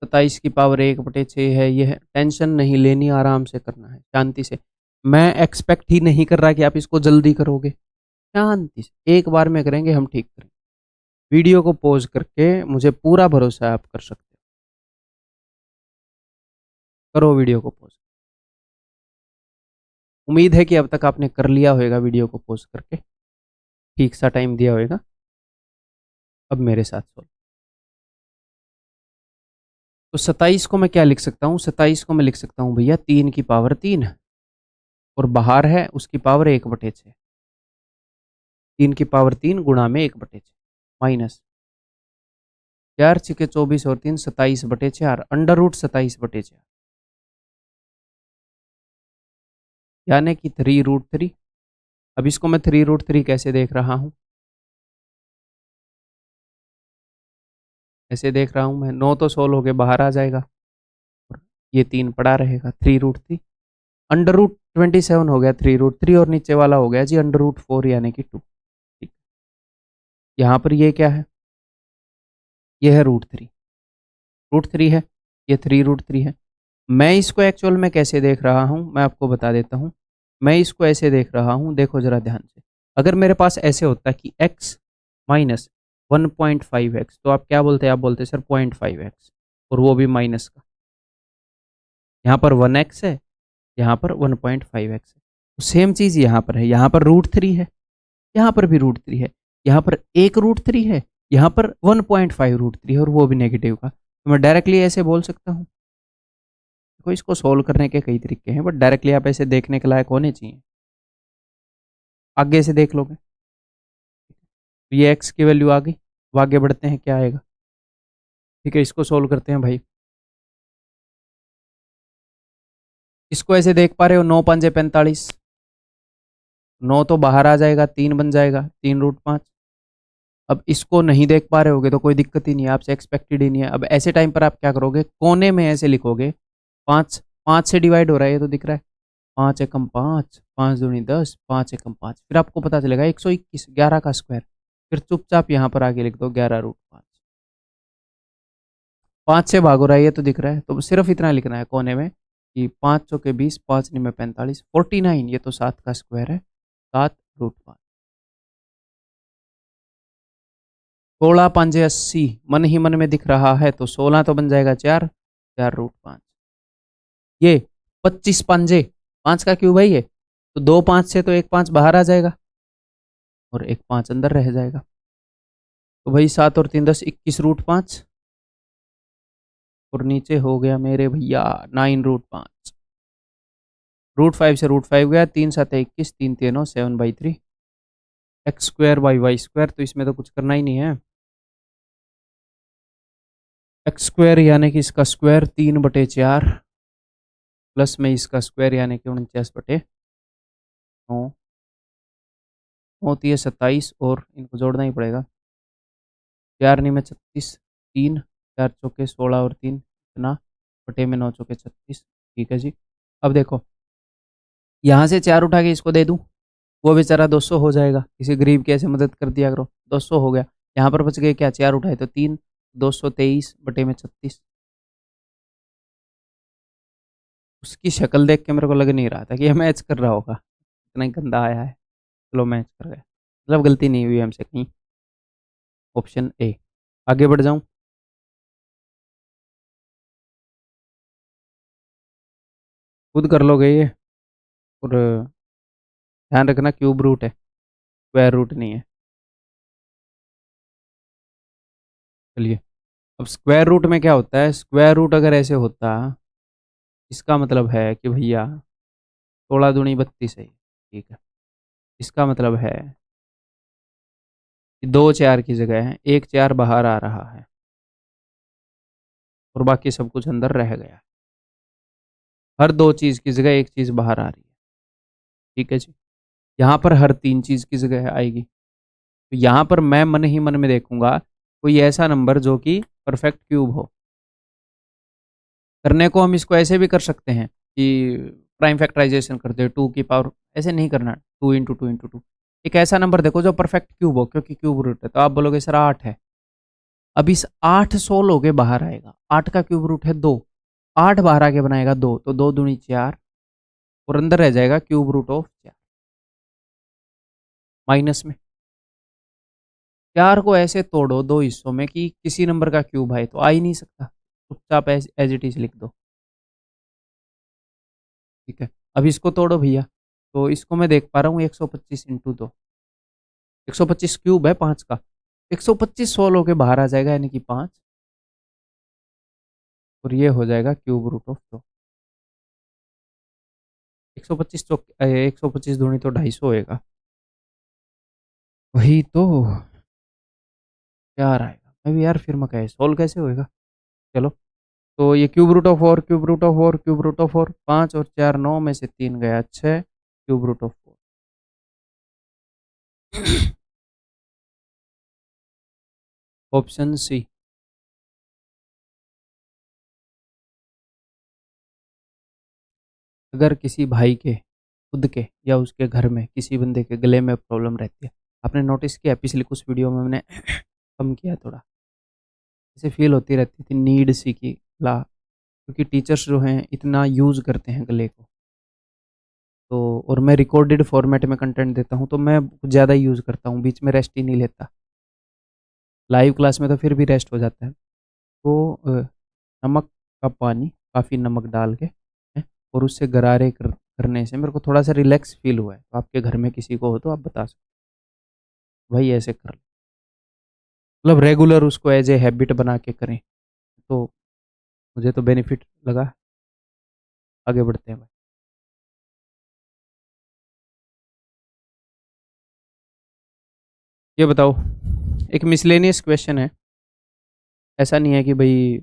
Speaker 1: 27 की पावर 1/6 है, यह टेंशन नहीं लेनी, आराम से करना है, शांति से। मैं एक्सपेक्ट ही नहीं कर रहा कि आप इसको जल्दी करोगे, शांति से एक बार में करेंगे, हम ठीक करेंगे। वीडियो को पॉज करके, मुझे पूरा भरोसा है आप कर सकते हो, करो वीडियो को पॉज। उम्मीद है कि अब तक आपने कर लिया होगा वीडियो को पॉज करके, ठीक सा टाइम दिया होगा। अब मेरे साथ सोल्व। तो 27 को मैं क्या लिख सकता हूँ, 27 को मैं लिख सकता हूँ भैया 3 की पावर 3, और बाहर है उसकी पावर 1/6, 3 की पावर 3 गुणा में 1/6, माइनस 4 × 6 = 24 और 3 27/4, √27/4, यानी कि 3√3। अब इसको मैं 3√3 कैसे देख रहा हूँ, ऐसे देख रहा हूँ मैं, 9 तो सोल्व होके बाहर आ जाएगा, और ये 3 पड़ा रहेगा, 3√3, √27 हो गया 3√3, और नीचे वाला हो गया जी √4 यानी कि 2। ठीक, यहाँ पर ये क्या है, ये है √3, √3 है, ये 3√3 है। मैं इसको एक्चुअल में कैसे देख रहा हूँ, मैं आपको बता देता हूँ। मैं इसको ऐसे देख रहा हूँ, देखो जरा ध्यान से, अगर मेरे पास ऐसे होता कि x माइनस 1.5x, तो आप क्या बोलते, आप बोलते सर 0.5x, और वो भी माइनस का। यहाँ पर 1x है, यहाँ पर 1.5x है, तो सेम चीज़ यहाँ पर है, यहाँ पर √3 है, यहाँ पर भी √3 है, यहाँ पर एक √3 है, यहाँ पर 1.5 √3 है, और वो भी नेगेटिव का। तो मैं डायरेक्टली ऐसे बोल सकता हूँ। देखो, इसको सोल्व करने के कई तरीके हैं, बट डायरेक्टली आप ऐसे देखने के लायक होने चाहिए, आगे से देख लोगे। तो ये x की वैल्यू आ गई। अब आगे बढ़ते हैं, क्या आएगा। ठीक है, इसको सोल्व करते हैं भाई। इसको ऐसे देख पा रहे हो, 9×5 = 45। 9 तो बाहर आ जाएगा, 3 बन जाएगा, 3√5। अब इसको नहीं देख पा रहे होगे तो कोई दिक्कत ही नहीं है, आपसे एक्सपेक्टेड ही नहीं है। अब ऐसे टाइम पर आप क्या करोगे, कोने में ऐसे लिखोगे। 5 5 से डिवाइड हो रहा है, ये तो दिख रहा है। 5 × 5, 5×2 = 10, 5 × 5, फिर आपको पता चलेगा 121, 11 का स्क्वायर। फिर चुपचाप यहाँ पर आगे लिख दो 11√5। 5 से भाग हो रहा है, ये तो दिख रहा है, तो सिर्फ इतना लिखना है कोने में कि 5×4 = 20, 5×9 = 45, 49, ये तो 7 का स्क्वायर है, 7√5। 16×5 = 80, मन ही मन में दिख रहा है, तो 16 तो बन जाएगा 4, 4√5। ये 25×5, 5 का क्यूब है ये, तो 2 5 से तो एक 5 बाहर आ जाएगा और एक 5 अंदर रह जाएगा। तो भाई 7 और 3 10, 21√5, और नीचे हो गया मेरे भैया 9√5। √5 से √5 गया, 3×7 = 21, 3×3 = 7/3। x² / y², तो इसमें तो कुछ करना ही नहीं है। x² यानी कि इसका स्क्वायर 3/4, प्लस में इसका स्क्वायर यानी कि 49/9 होती है 27, और इनको जोड़ना ही पड़ेगा। 4×9 = 36, 3, 4×4 = 16 और 3 इतना, बटे में 9×4 = 36। ठीक है जी। अब देखो, यहाँ से 4 उठा के इसको दे दूँ, वो बेचारा 200 हो जाएगा। किसी गरीब की ऐसे मदद कर दिया करो, 200 हो गया। यहाँ पर बच गए क्या, 4 उठाए तो 3, 223 बटे में 36। उसकी शक्ल देख के मेरे को लग नहीं रहा था कि ये मैच कर रहा होगा, इतना ही गंदा आया है। चलो मैच कर गए, मतलब गलती नहीं हुई हमसे कहीं। Option A. आगे बढ़ जाऊं, खुद कर लोगे ये, और ध्यान रखना क्यूब रूट है, स्क्वायर रूट नहीं है। चलिए, अब स्क्वायर रूट में क्या होता है, स्क्वायर रूट अगर ऐसे होता, इसका मतलब है कि भैया 16×2 = 32 है, ठीक है। इसका मतलब है कि 2 4 की जगह है, 1 4 बाहर आ रहा है और बाकी सब कुछ अंदर रह गया। हर 2 चीज़ की जगह एक चीज़ बाहर आ रही है, ठीक है जी। यहाँ पर हर 3 चीज़ की जगह आएगी। तो यहाँ पर मैं मन ही मन में देखूंगा कोई ऐसा नंबर जो कि परफेक्ट क्यूब हो। करने को हम इसको ऐसे भी कर सकते हैं कि प्राइम फैक्टराइजेशन करते हैं, 2 की पावर, ऐसे नहीं करना, 2 × 2 × 2। एक ऐसा नंबर देखो जो परफेक्ट क्यूब हो, क्योंकि क्यूब रूट है, तो आप बोलोगे सर 8 है। अब इस 8 16 लोगे बाहर आएगा, 8 का क्यूब रूट है 2, 8 बाहर आके बनाएगा 2, तो 2×2 = 4, और अंदर रह जाएगा क्यूब रूट ऑफ 4, माइनस में। 4 को ऐसे तोड़ो 2 हिस्सों में कि किसी नंबर का क्यूब आए, तो आ ही नहीं सकता, चुपचाप एज इट इज लिख दो। ठीक है, अब इसको तोड़ो भैया, तो इसको मैं देख पा रहा हूँ 125 × 2, 125 क्यूब है 5 का, 125 16 के बाहर आ जाएगा यानी कि 5, और ये हो जाएगा क्यूब रूट ऑफ 2। 125 चौक 125 दूनी तो 250 होएगा, वही तो। क्या आएगा, मैं भी यार फिर मैं कहे सोल्व कैसे होएगा। चलो, तो ये cube root of 4, cube root of 4, cube root of 4, 5 और 4 9 में से 3 गया 6, cube root of 4। Option C. अगर किसी भाई के, खुद के या उसके घर में किसी बंदे के गले में प्रॉब्लम रहती है, आपने नोटिस किया पिछले कुछ वीडियो में मैंने कम किया थोड़ा, ऐसे फील होती रहती थी नीड सी की ला, क्योंकि टीचर्स जो हैं इतना यूज़ करते हैं गले को, तो और मैं रिकॉर्डेड फॉर्मेट में कंटेंट देता हूँ, तो मैं ज़्यादा यूज़ करता हूँ, बीच में रेस्ट ही नहीं लेता। लाइव क्लास में तो फिर भी रेस्ट हो जाता है। तो नमक का पानी, काफ़ी नमक डाल के और उससे गरारे करने से मेरे को थोड़ा सा रिलैक्स फील हुआ है। तो आपके घर में किसी को हो तो आप बता सकते हो, भाई ऐसे कर लो, मतलब रेगुलर उसको एज ए हैबिट बना के करें, तो मुझे तो बेनिफिट लगा। आगे बढ़ते हैं भाई। ये बताओ, एक मिसलेनियस क्वेश्चन है, ऐसा नहीं है कि भाई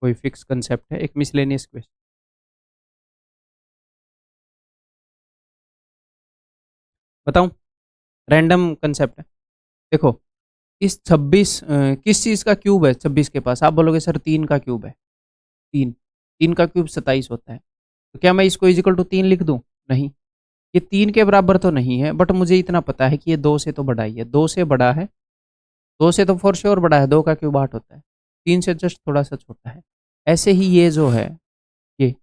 Speaker 1: कोई फिक्स कंसेप्ट है, एक मिसलेनियस क्वेश्चन। बताऊं? रैंडम कंसेप्ट है। देखो, इस 26 किस चीज़ का क्यूब है 26 के पास? आप बोलोगे सर 3 का क्यूब है। 3, 3 का क्यूब 27 होता है। तो क्या मैं इसको इजिकल टू 3 लिख दूं? नहीं। ये 3 के बराबर तो नहीं है, बट मुझे इतना पता है कि ये 2 से तो बड़ा ही है, 2 से बड़ा है, 2 से तो फॉर श्योर बड़ा है, 2 का क्यूब 8 होता है, 3 से जस्ट थोड़ा सा छोटा है। ऐसे ही ये जो है, ये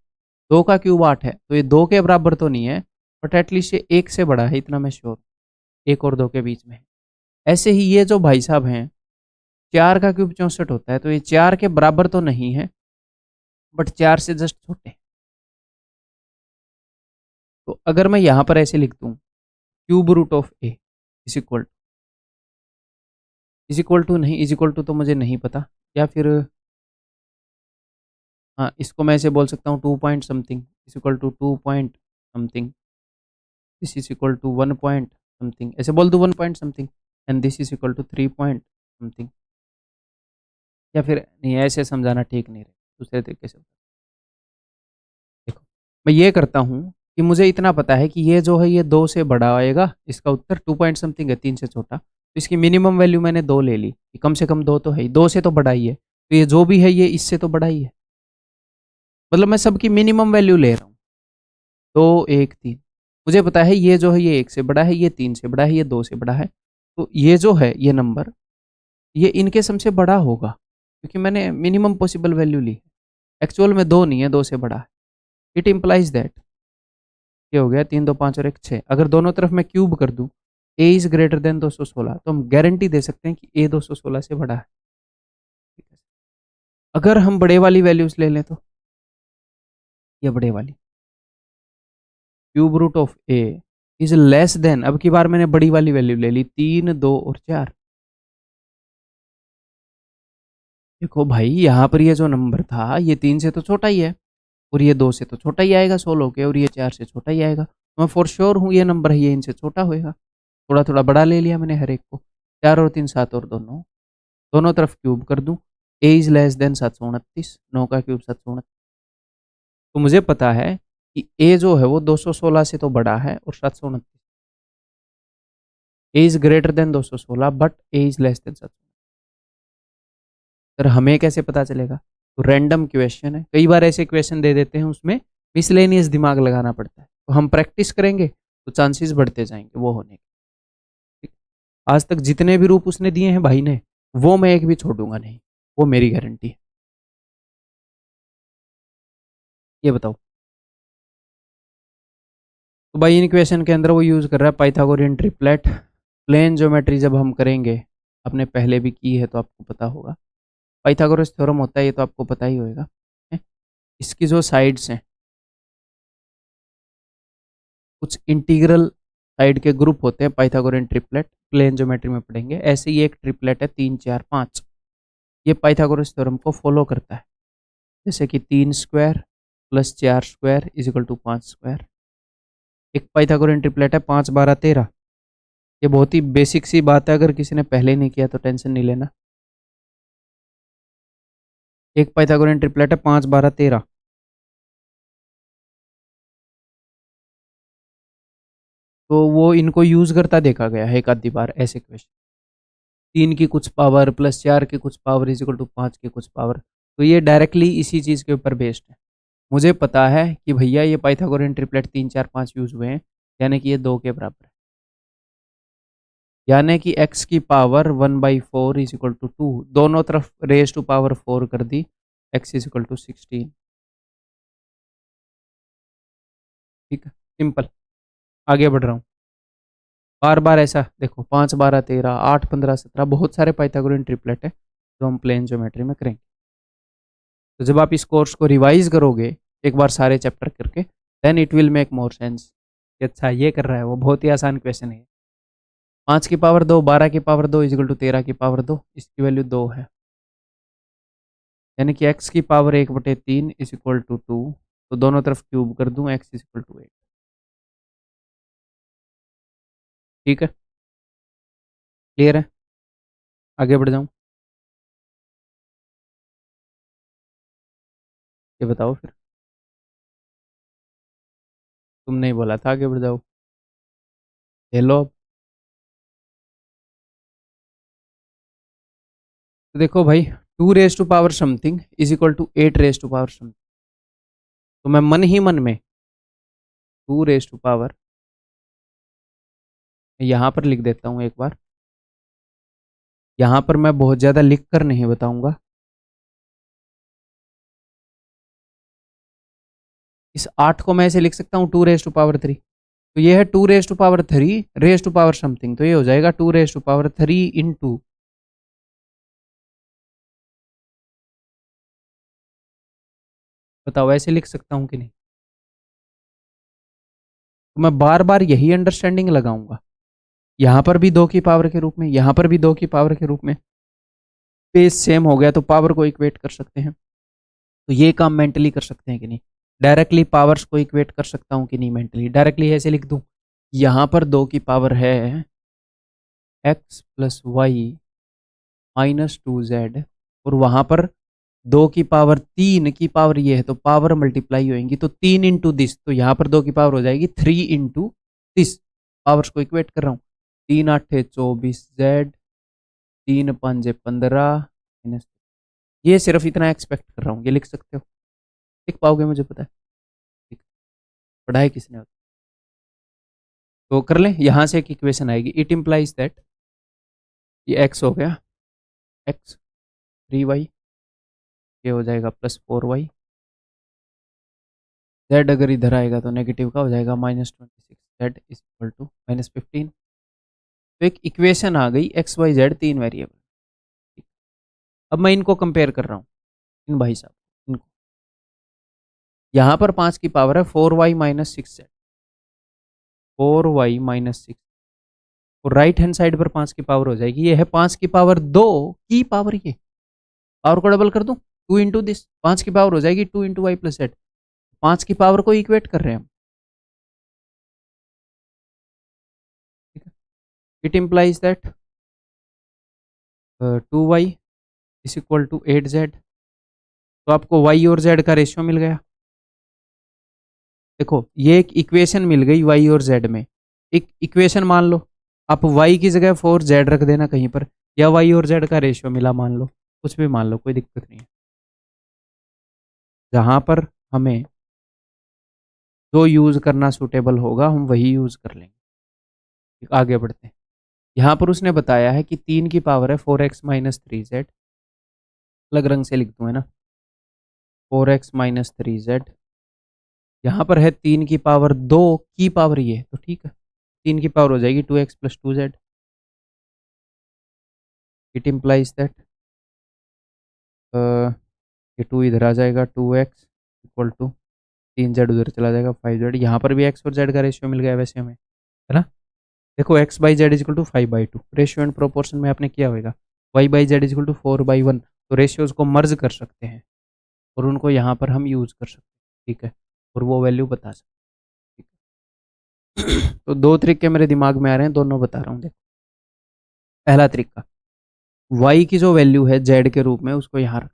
Speaker 1: 2 का क्यूब 8 है, तो ये 2 के बराबर तो नहीं है, बट एटलीस्ट ये 1 से बड़ा है, इतना मैं श्योर, 1 और 2 के बीच में है। ऐसे ही ये जो भाई साहब हैं, 4 का क्यूब 64 होता है, तो ये 4 के बराबर तो नहीं है, बट 4 से जस्ट छोटे। तो अगर मैं यहाँ पर ऐसे लिख दूँ, cube root of A is equal to नहीं, इज इक्वल टू तो मुझे नहीं पता, या फिर हाँ, इसको मैं ऐसे बोल सकता हूँ 2 point something is equal to 2 point something, this is equal to 1 point something, ऐसे बोल दो 1 point something, and this is equal to 3 point something. या फिर नहीं, ऐसे समझाना ठीक नहीं रहे, दूसरे तरीके से। देखो, मैं ये करता हूँ कि मुझे इतना पता है कि ये जो है ये 2 से बड़ा आएगा, इसका उत्तर 2 पॉइंट समथिंग है, 3 से छोटा, तो इसकी मिनिमम वैल्यू मैंने 2 ले ली, कि कम से कम 2 तो है ही, 2 से तो बड़ा ही है, तो ये जो भी है ये इससे तो बड़ा ही है, मतलब मैं सबकी मिनिमम वैल्यू ले रहा हूँ। 2 1 3, मुझे पता है ये जो है ये 1 से बड़ा है, ये 3 से बड़ा है, ये 2 से बड़ा है, तो ये जो है ये नंबर, ये इनके सम से बड़ा होगा, क्योंकि मैंने मिनिमम पॉसिबल वैल्यू ली है। एक्चुअल में 2 नहीं है, 2 से बड़ा है। इट इम्प्लाइज दैट, ये हो गया 3 2 5 और 1 6, अगर दोनों तरफ मैं क्यूब कर दूं, ए इज ग्रेटर देन 216, तो हम गारंटी दे सकते हैं कि ए 216 से बड़ा है। अगर हम बड़े वाली वैल्यूज ले लें, तो ये बड़े वाली cube root of A is less than, अब की बार मैंने बड़ी वाली वैल्यू ले ली, 3 2 और 4। देखो भाई, यहाँ पर ये जो नंबर था ये 3 से तो छोटा ही है, और ये 2 से तो छोटा ही आएगा 16 के, और ये 4 से छोटा ही आएगा, तो मैं फॉर श्योर हूँ ये नंबर है ये इनसे छोटा होएगा। थोड़ा थोड़ा बड़ा ले लिया मैंने हर एक को, 4 और 3 7 और दोनों, दोनों तरफ क्यूब कर दूं, ए इज लेस देन 729, 9 का क्यूब 729, तो मुझे पता है कि ए जो है वो 216 से तो बड़ा है, और 729, A is greater than 216 but A is less than 729। Sir हमें कैसे पता चलेगा? तो रैंडम क्वेश्चन है, कई बार ऐसे क्वेश्चन दे देते हैं उसमें मिसलेनियस दिमाग लगाना पड़ता है, तो हम प्रैक्टिस करेंगे तो चांसेस बढ़ते जाएंगे वो होने के। ठीक? आज तक जितने भी रूप उसने दिए हैं भाई ने, वो मैं एक भी छोड़ूंगा नहीं, वो मेरी गारंटी है। ये बताओ। तो भाई इन क्वेश्चन के अंदर वो यूज़ कर रहा है पाइथागोरियन ट्रिपलेट। प्लेन ज्योमेट्री जब हम करेंगे, आपने पहले भी की है तो आपको पता होगा, पाइथागोरस थ्योरम होता है, ये तो आपको पता ही होगा। है? इसकी जो साइड्स हैं, कुछ इंटीग्रल साइड के ग्रुप होते हैं, पाइथागोरियन ट्रिपलेट प्लेन ज्योमेट्री में पढ़ेंगे। ऐसे ही एक ट्रिपलेट है 3 4 5, ये पाइथागोरस थ्योरम को फॉलो करता है, जैसे कि 3 square plus 4 square is equal to 5 square. एक पाइथागोरियन ट्रिपलेट है 5 12 13, ये बहुत ही बेसिक सी बात है, अगर किसी ने पहले नहीं किया तो टेंशन नहीं लेना। एक पाइथागोरियन ट्रिपलेट है 5 12 13, तो वो इनको यूज करता देखा गया है एक आधी बार ऐसे क्वेश्चन, 3 की कुछ पावर प्लस 4 की कुछ पावर इज इक्वल टू 5 की कुछ पावर, तो ये डायरेक्टली इसी चीज के ऊपर बेस्ड है। मुझे पता है कि भैया ये पाइथागोरियन ट्रिपलेट 3 4 5 यूज हुए हैं, यानी कि ये 2 के बराबर है, यानी कि x की पावर 1/4 इज इक्वल टू 2, दोनों तरफ रेज टू पावर 4 कर दी, x इज इक्वल टू 16। ठीक है, सिंपल। आगे बढ़ रहा हूँ, बार बार ऐसा देखो, 5 12 13 8 15 17, बहुत सारे पाइथागोरियन ट्रिपलेट है जो हम प्लेन ज्योमेट्री में करेंगे। तो जब आप इस कोर्स को रिवाइज करोगे एक बार सारे चैप्टर करके, then it will make more sense. अच्छा ये कर रहा है वो, बहुत ही आसान क्वेश्चन है। 5 की पावर 2 12 की पावर 2 इजिकल टू 13 की पावर 2, इसकी वैल्यू 2 है, यानी कि x की पावर 1/3 इज इक्वल टू 2, तो दोनों तरफ क्यूब कर दूं, x इज इक्वल टू 8। ठीक है, क्लियर है? आगे बढ़ जाऊं? ये बताओ फिर। तुमने ही बोला था आगे बढ़ जाओ। हेलो। तो देखो भाई, 2 raise to power something is equal to 8 raise to power something. तो मैं मन ही मन में 2 रेज टू पावर यहाँ पर लिख देता हूँ एक बार। यहाँ पर मैं बहुत ज़्यादा लिख कर नहीं बताऊंगा। इस 8 को मैं ऐसे लिख सकता हूँ 2 रेज टू पावर 3। तो ये है 2 raise to power 3 raise to power something. तो ये हो जाएगा 2 रेज टू पावर 3 इंटू, बताओ ऐसे लिख सकता हूँ कि नहीं? तो मैं बार बार यही अंडरस्टैंडिंग लगाऊंगा। यहाँ पर भी 2 की पावर के रूप में, यहाँ पर भी 2 की पावर के रूप में। बेस सेम हो गया तो पावर को इक्वेट कर सकते हैं। तो ये काम मेंटली कर सकते हैं कि नहीं? डायरेक्टली पावर्स को इक्वेट कर सकता हूँ कि नहीं मेंटली? डायरेक्टली ऐसे लिख दूँ, यहाँ पर 2 की पावर है x + y - 2z, और वहां पर 2 की पावर 3 की पावर ये है, तो पावर मल्टीप्लाई होएंगी, तो 3 इंटू दिस, तो यहाँ पर 2 की पावर हो जाएगी 3 इंटू दिस। पावर्स को इक्वेट कर रहा हूँ। 3 × 8 = 24 z, 3 × 5 = 15 माइनस, ये सिर्फ इतना एक्सपेक्ट कर रहा हूँ। ये लिख सकते हो, लिख पाओगे मुझे पता है। ठीक। पढ़ाई किसने होती? तो कर लें, यहाँ से एक इक्वेशन आएगी। इट इम्प्लाइज दैट, ये x हो गया, x 3y, ये हो जाएगा +4y। z अगर इधर आएगा तो नेगेटिव का हो जाएगा -26z = -15। तो एक इक्वेशन आ गई x y z 3 वेरिएबल। अब मैं इनको कंपेयर कर रहा हूँ, इन भाई साहब इनको। यहाँ पर 5 की पावर है 4y - 6z, 4y - 6, और राइट हैंड साइड पर 5 की पावर हो जाएगी। ये है 5 की पावर 2 की पावर, ये पावर को डबल कर दूं, 2 इंटू दिस, 5 की पावर हो जाएगी 2 × y + z। 5 की पावर को इक्वेट कर रहे हैं हम। ठीक है। It implies that 2y = 8z। तो आपको y और z का रेशियो मिल गया। देखो, ये एक इक्वेशन मिल गई y और z में। एक इक्वेशन मान लो, आप y की जगह 4z रख देना कहीं पर, या y और z का रेशियो मिला मान लो, कुछ भी मान लो, कोई दिक्कत नहीं है। जहां पर हमें जो यूज करना सुटेबल होगा हम वही यूज कर लेंगे। आगे बढ़ते हैं। यहाँ पर उसने बताया है कि 3 की पावर है 4x - 3z। अलग रंग से लिख दूं, है ना? 4x - 3z। यहाँ पर है 3 की पावर 2 की पावर ये, तो ठीक है, 3 की पावर हो जाएगी 2x + 2z। It implies that ये 2 इधर आ जाएगा, 2x = 3z उधर चला जाएगा 5z। यहाँ पर भी x और z का रेशियो मिल गया वैसे हमें, है ना? देखो x/z = 5/2, रेशियो एंड प्रोपोर्शन में आपने किया होगा। y/z = 4/1, तो रेशियोज को मर्ज कर सकते हैं और उनको यहाँ पर हम यूज कर सकते हैं। ठीक है, और वो वैल्यू बता सकते हैं। तो 2 तरीके मेरे दिमाग में आ रहे हैं, दोनों बता रहा हूँ। देखो, पहला तरीका, y की जो वैल्यू है z के रूप में उसको यहाँ रख,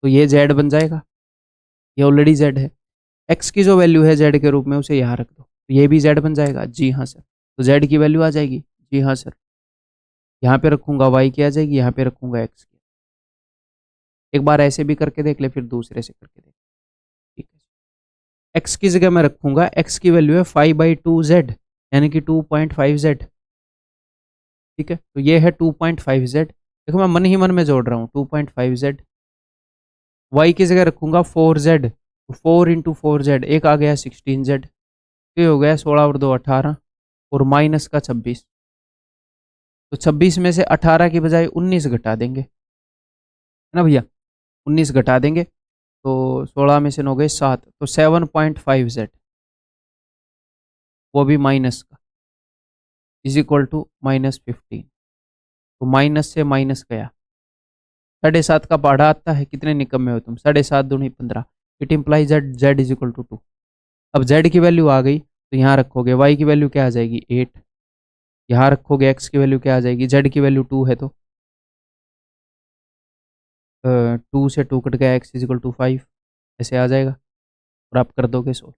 Speaker 1: तो ये z बन जाएगा, ये ऑलरेडी z है। x की जो वैल्यू है z के रूप में उसे यहाँ रख दो, तो ये भी z बन जाएगा। जी हाँ सर। तो z की वैल्यू आ जाएगी। जी हाँ सर। यहाँ पे रखूंगा y की आ जाएगी, यहाँ पे रखूंगा x की। एक बार ऐसे भी करके देख ले, फिर दूसरे से करके देख। ठीक है, x की जगह मैं रखूंगा, x की वैल्यू है 5/2z, यानी कि 2.5z। ठीक है, तो ये है 2.5z। देखो मैं मन ही मन में जोड़ रहा हूँ, 2.5z। y की जगह रखूंगा 4z, 4 × 4z, एक आ गया 16z, ये हो गया 16 और 2 18, और माइनस का 26। तो 26 में से 18 की बजाय 19 घटा देंगे, है ना भैया? 19 घटा देंगे तो 16 में से 9 गए 7, तो 7.5z, वो भी माइनस का, = -15। तो माइनस से माइनस गया, 7.5 का पढ़ा आता है। कितने निकम्मे हो तुम? 7.5 दूनी 15। It implies z = 2। अब z की वैल्यू आ गई, तो यहाँ रखोगे, y की वैल्यू क्या आ जाएगी 8, यहाँ रखोगे x की वैल्यू क्या आ जाएगी, z की वैल्यू 2 है, तो 2 से 2 कट गया, x इजिकल टू 5 ऐसे आ जाएगा और आप कर दोगे सोल्व।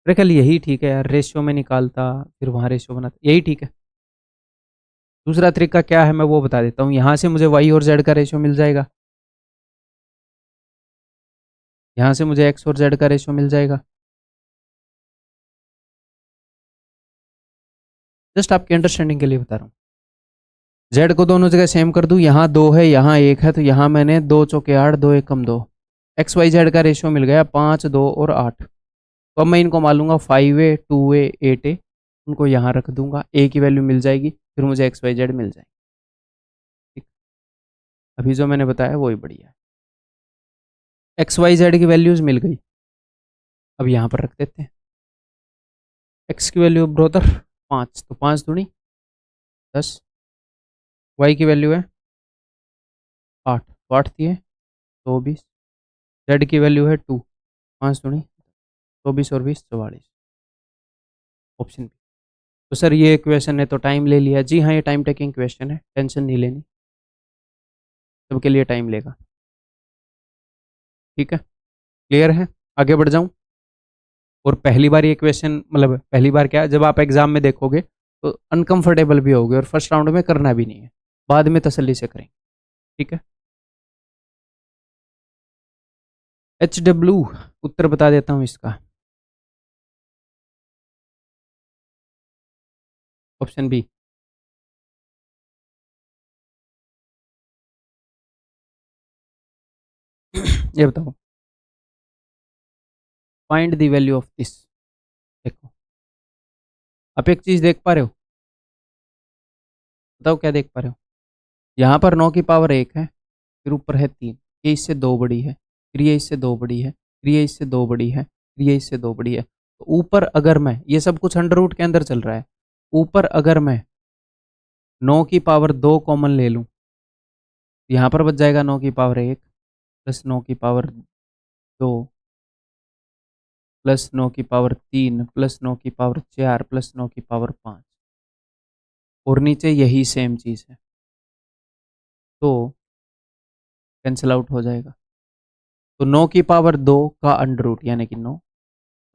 Speaker 1: मेरे ख्याल यही ठीक है यार, रेशियो में निकालता फिर वहाँ रेशियो बनाता, यही ठीक है। दूसरा तरीका क्या है मैं वो बता देता हूँ। यहाँ से मुझे y और z का रेशियो मिल जाएगा, यहाँ से मुझे x और z का रेशियो मिल जाएगा। जस्ट आपके अंडरस्टैंडिंग के लिए बता रहा हूँ। z को दोनों जगह सेम कर दूँ, यहाँ 2 है यहाँ 1 है, तो यहाँ मैंने 2 चौके 8, 2 एकम 2, एक्स वाई जेड का रेशियो मिल गया 5, 2 और 8। तो अब मैं इनको मान लूँगा 5a, 2a, 8a, उनको यहाँ रख दूंगा, a की वैल्यू मिल जाएगी, फिर मुझे एक्स वाई जेड मिल जाएगी। ठीक, अभी जो मैंने बताया वही बढ़िया है। एक्स वाई जेड की वैल्यूज मिल गई, अब यहाँ पर रख देते हैं। एक्स की वैल्यू ब्रोदर 5, तो 5 दूनी 10, वाई की वैल्यू है 8, तो 8 दिए 24, जेड की वैल्यू है 2, 5 दूनी 24 और 20 44, ऑप्शन बी। तो सर ये क्वेश्चन ने तो टाइम ले लिया। जी हाँ, ये टाइम टेकिंग क्वेश्चन है, टेंशन नहीं लेनी, सबके लिए टाइम लेगा। ठीक है, क्लियर है, आगे बढ़ जाऊं। और पहली बार ये क्वेश्चन, मतलब पहली बार क्या, जब आप एग्जाम में देखोगे तो अनकंफर्टेबल भी होगे और फर्स्ट राउंड में करना भी नहीं है, बाद में तसल्ली से करेंगे। ठीक है, HW उत्तर बता देता हूं इसका, ऑप्शन बी। ये बताओ, find the value of this. देखो, आप एक चीज देख पा रहे हो, बताओ क्या देख पा रहे हो। यहाँ पर 9 की पावर 1 है, फिर ऊपर है 3, ये इससे 2 बड़ी है, फिर ये इससे 2 बड़ी है, फिर ये इससे 2 बड़ी है, फिर ये इससे 2 बड़ी है। तो ऊपर अगर मैं, ये सब कुछ अंडर रूट के अंदर चल रहा है, ऊपर अगर मैं 9 की पावर 2 कॉमन ले लूँ, यहाँ पर बच जाएगा 9 की पावर 1 प्लस 9 की पावर 2 प्लस 9 की पावर 3 प्लस 9 की पावर 4 प्लस 9 की पावर 5, और नीचे यही सेम चीज़ है, तो कैंसिल आउट हो जाएगा। तो 9 की पावर 2 का अंडर रूट यानी कि 9,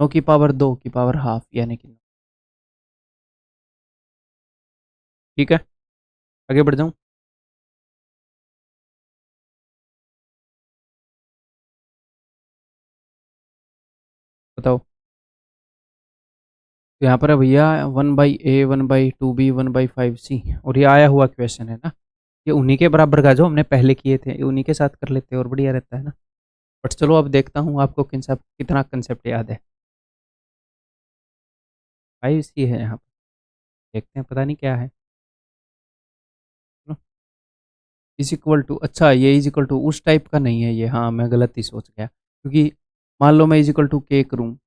Speaker 1: 9 की पावर 2 की पावर हाफ यानी कि 9। ठीक है, आगे बढ़ जाऊं। बताओ, तो यहाँ पर है भैया 1/a 1/2b 1/5c, और ये आया हुआ क्वेश्चन है ना, ये उन्हीं के बराबर का जो हमने पहले किए थे, ये उन्हीं के साथ कर लेते हैं और बढ़िया रहता है ना। बट चलो अब देखता हूँ आपको कितना कंसेप्ट याद है। 5c है यहाँ पर, देखते हैं पता नहीं क्या है। इज इक्वल टू, अच्छा ये इज इक्वल टू उस टाइप का नहीं है ये, हाँ मैं गलत ही सोच गया, क्योंकि मान लो मैं इज इक्वल टू के करूँ,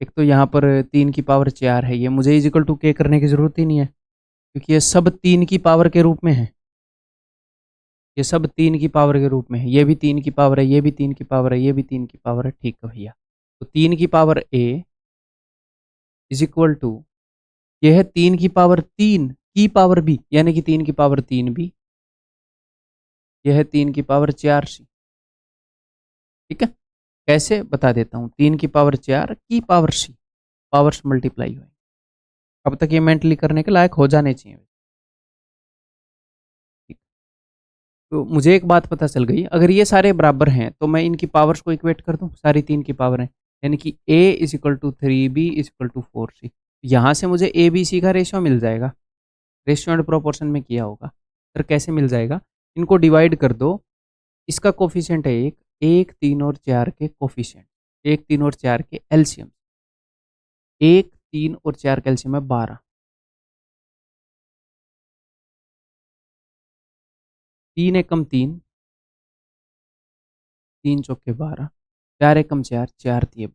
Speaker 1: एक तो यहाँ पर 3 की पावर 4 है, ये मुझे इज इक्वल टू के करने की ज़रूरत ही नहीं है, क्योंकि ये सब 3 की पावर के रूप में है, ये सब 3 की पावर के रूप में है, ये भी 3 की पावर है, ये भी 3 की पावर है, ये भी 3 की पावर है। ठीक है भैया, तो 3 की power a is equal to, ये है 3 की पावर 3 की पावर b यानी कि 3 की पावर 3b, यह है 3 की पावर 4c। ठीक है, कैसे बता देता हूँ, 3 की पावर 4 की पावर c, पावर्स मल्टीप्लाई हुए। अब तक ये मेंटली करने के लायक हो जाने चाहिए। ठीक, तो मुझे एक बात पता चल गई, अगर ये सारे बराबर हैं तो मैं इनकी पावर्स को इक्वेट कर दूं, सारी 3 की पावर है, यानी कि a is equal to 3b is equal to 4c। यहाँ से मुझे ए बी सी का रेशियो मिल जाएगा, रेशियो एंड प्रोपोर्शन में किया होगा, फिर कैसे मिल जाएगा, इनको डिवाइड कर दो, इसका कोफिशिएंट है 1, 1 3 और 4 के कोफिशिएंट, 1 3 और 4 के एलसीएम, 1 3 और 4 का एलसीएम है 12, 3 एकम 3, 3 चौके 12, 4 एकम 4, 4 दिए।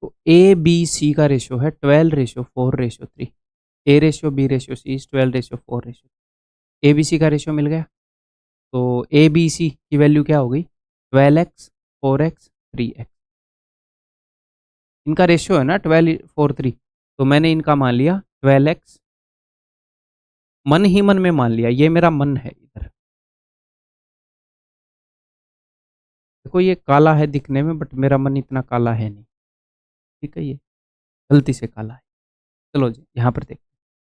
Speaker 1: तो ए बी सी का रेशियो है 12:4:3, A ratio B ratio C is 12:4:3, A B C का रेशियो मिल गया। तो ए बी सी की वैल्यू क्या हो गई, 12x 4x 3x, इनका रेशियो है ना 12:4:3, तो मैंने इनका मान लिया 12x, मन ही मन में मान लिया, ये मेरा मन है इधर, देखो ये काला है दिखने में, बट मेरा मन इतना काला है नहीं, ठीक है, ये गलती से काला है। चलो जी यहाँ पर देख,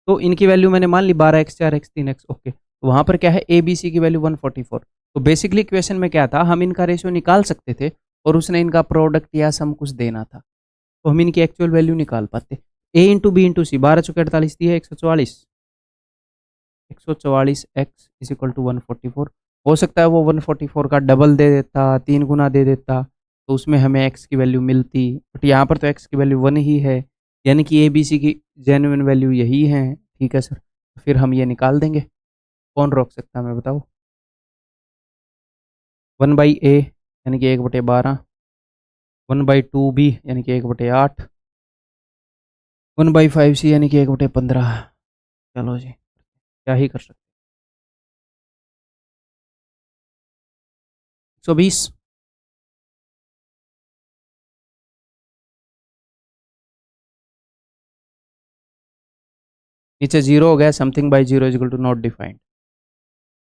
Speaker 1: तो इनकी वैल्यू मैंने मान ली 12x 4x 3x, ओके। तो वहाँ पर क्या है, ए बी सी की वैल्यू 144। तो बेसिकली क्वेश्चन में क्या था, हम इनका रेशियो निकाल सकते थे और उसने इनका प्रोडक्ट या सम कुछ देना था, तो हम इनकी एक्चुअल वैल्यू निकाल पाते। ए इंटू बी इंटू सी, 12 चौके 48 दी है 144, 144 एक्स इज इक्वल टू 144। हो सकता है वो 144 का डबल दे देता, 3 गुना दे देता, तो उसमें हमें एक्स की वैल्यू मिलती, बट यहाँ पर तो एक्स की वैल्यू 1 ही है, यानी कि ए बी सी की जेन्युइन वैल्यू यही है, ठीक है सर। फिर हम ये निकाल देंगे, कौन रोक सकता है, मैं बताओ। 1/a यानी कि 1/12, 1/2b यानी कि 1/8, 1/5c यानी कि 1/15। चलो जी, क्या ही कर सकते। 120, नीचे जीरो हो गया, something by zero is equal to not defined.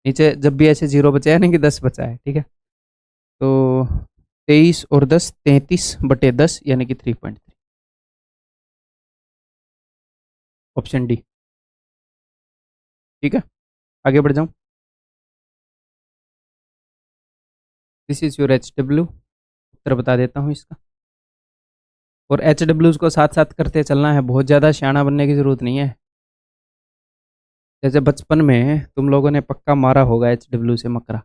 Speaker 1: नीचे जब भी ऐसे जीरो बचा है यानी कि 10 बचा है, ठीक है। तो 23 और 10 33/10 यानी कि 3.3, ऑप्शन डी, ठीक है। आगे बढ़ जाऊं, this is your H W, उत्तर बता देता हूँ इसका। और एच डब्ल्यूज को साथ साथ करते चलना है, बहुत ज़्यादा सियाना बनने की ज़रूरत नहीं है। जैसे बचपन में तुम लोगों ने पक्का मारा होगा एच डब्ल्यू से मकरा,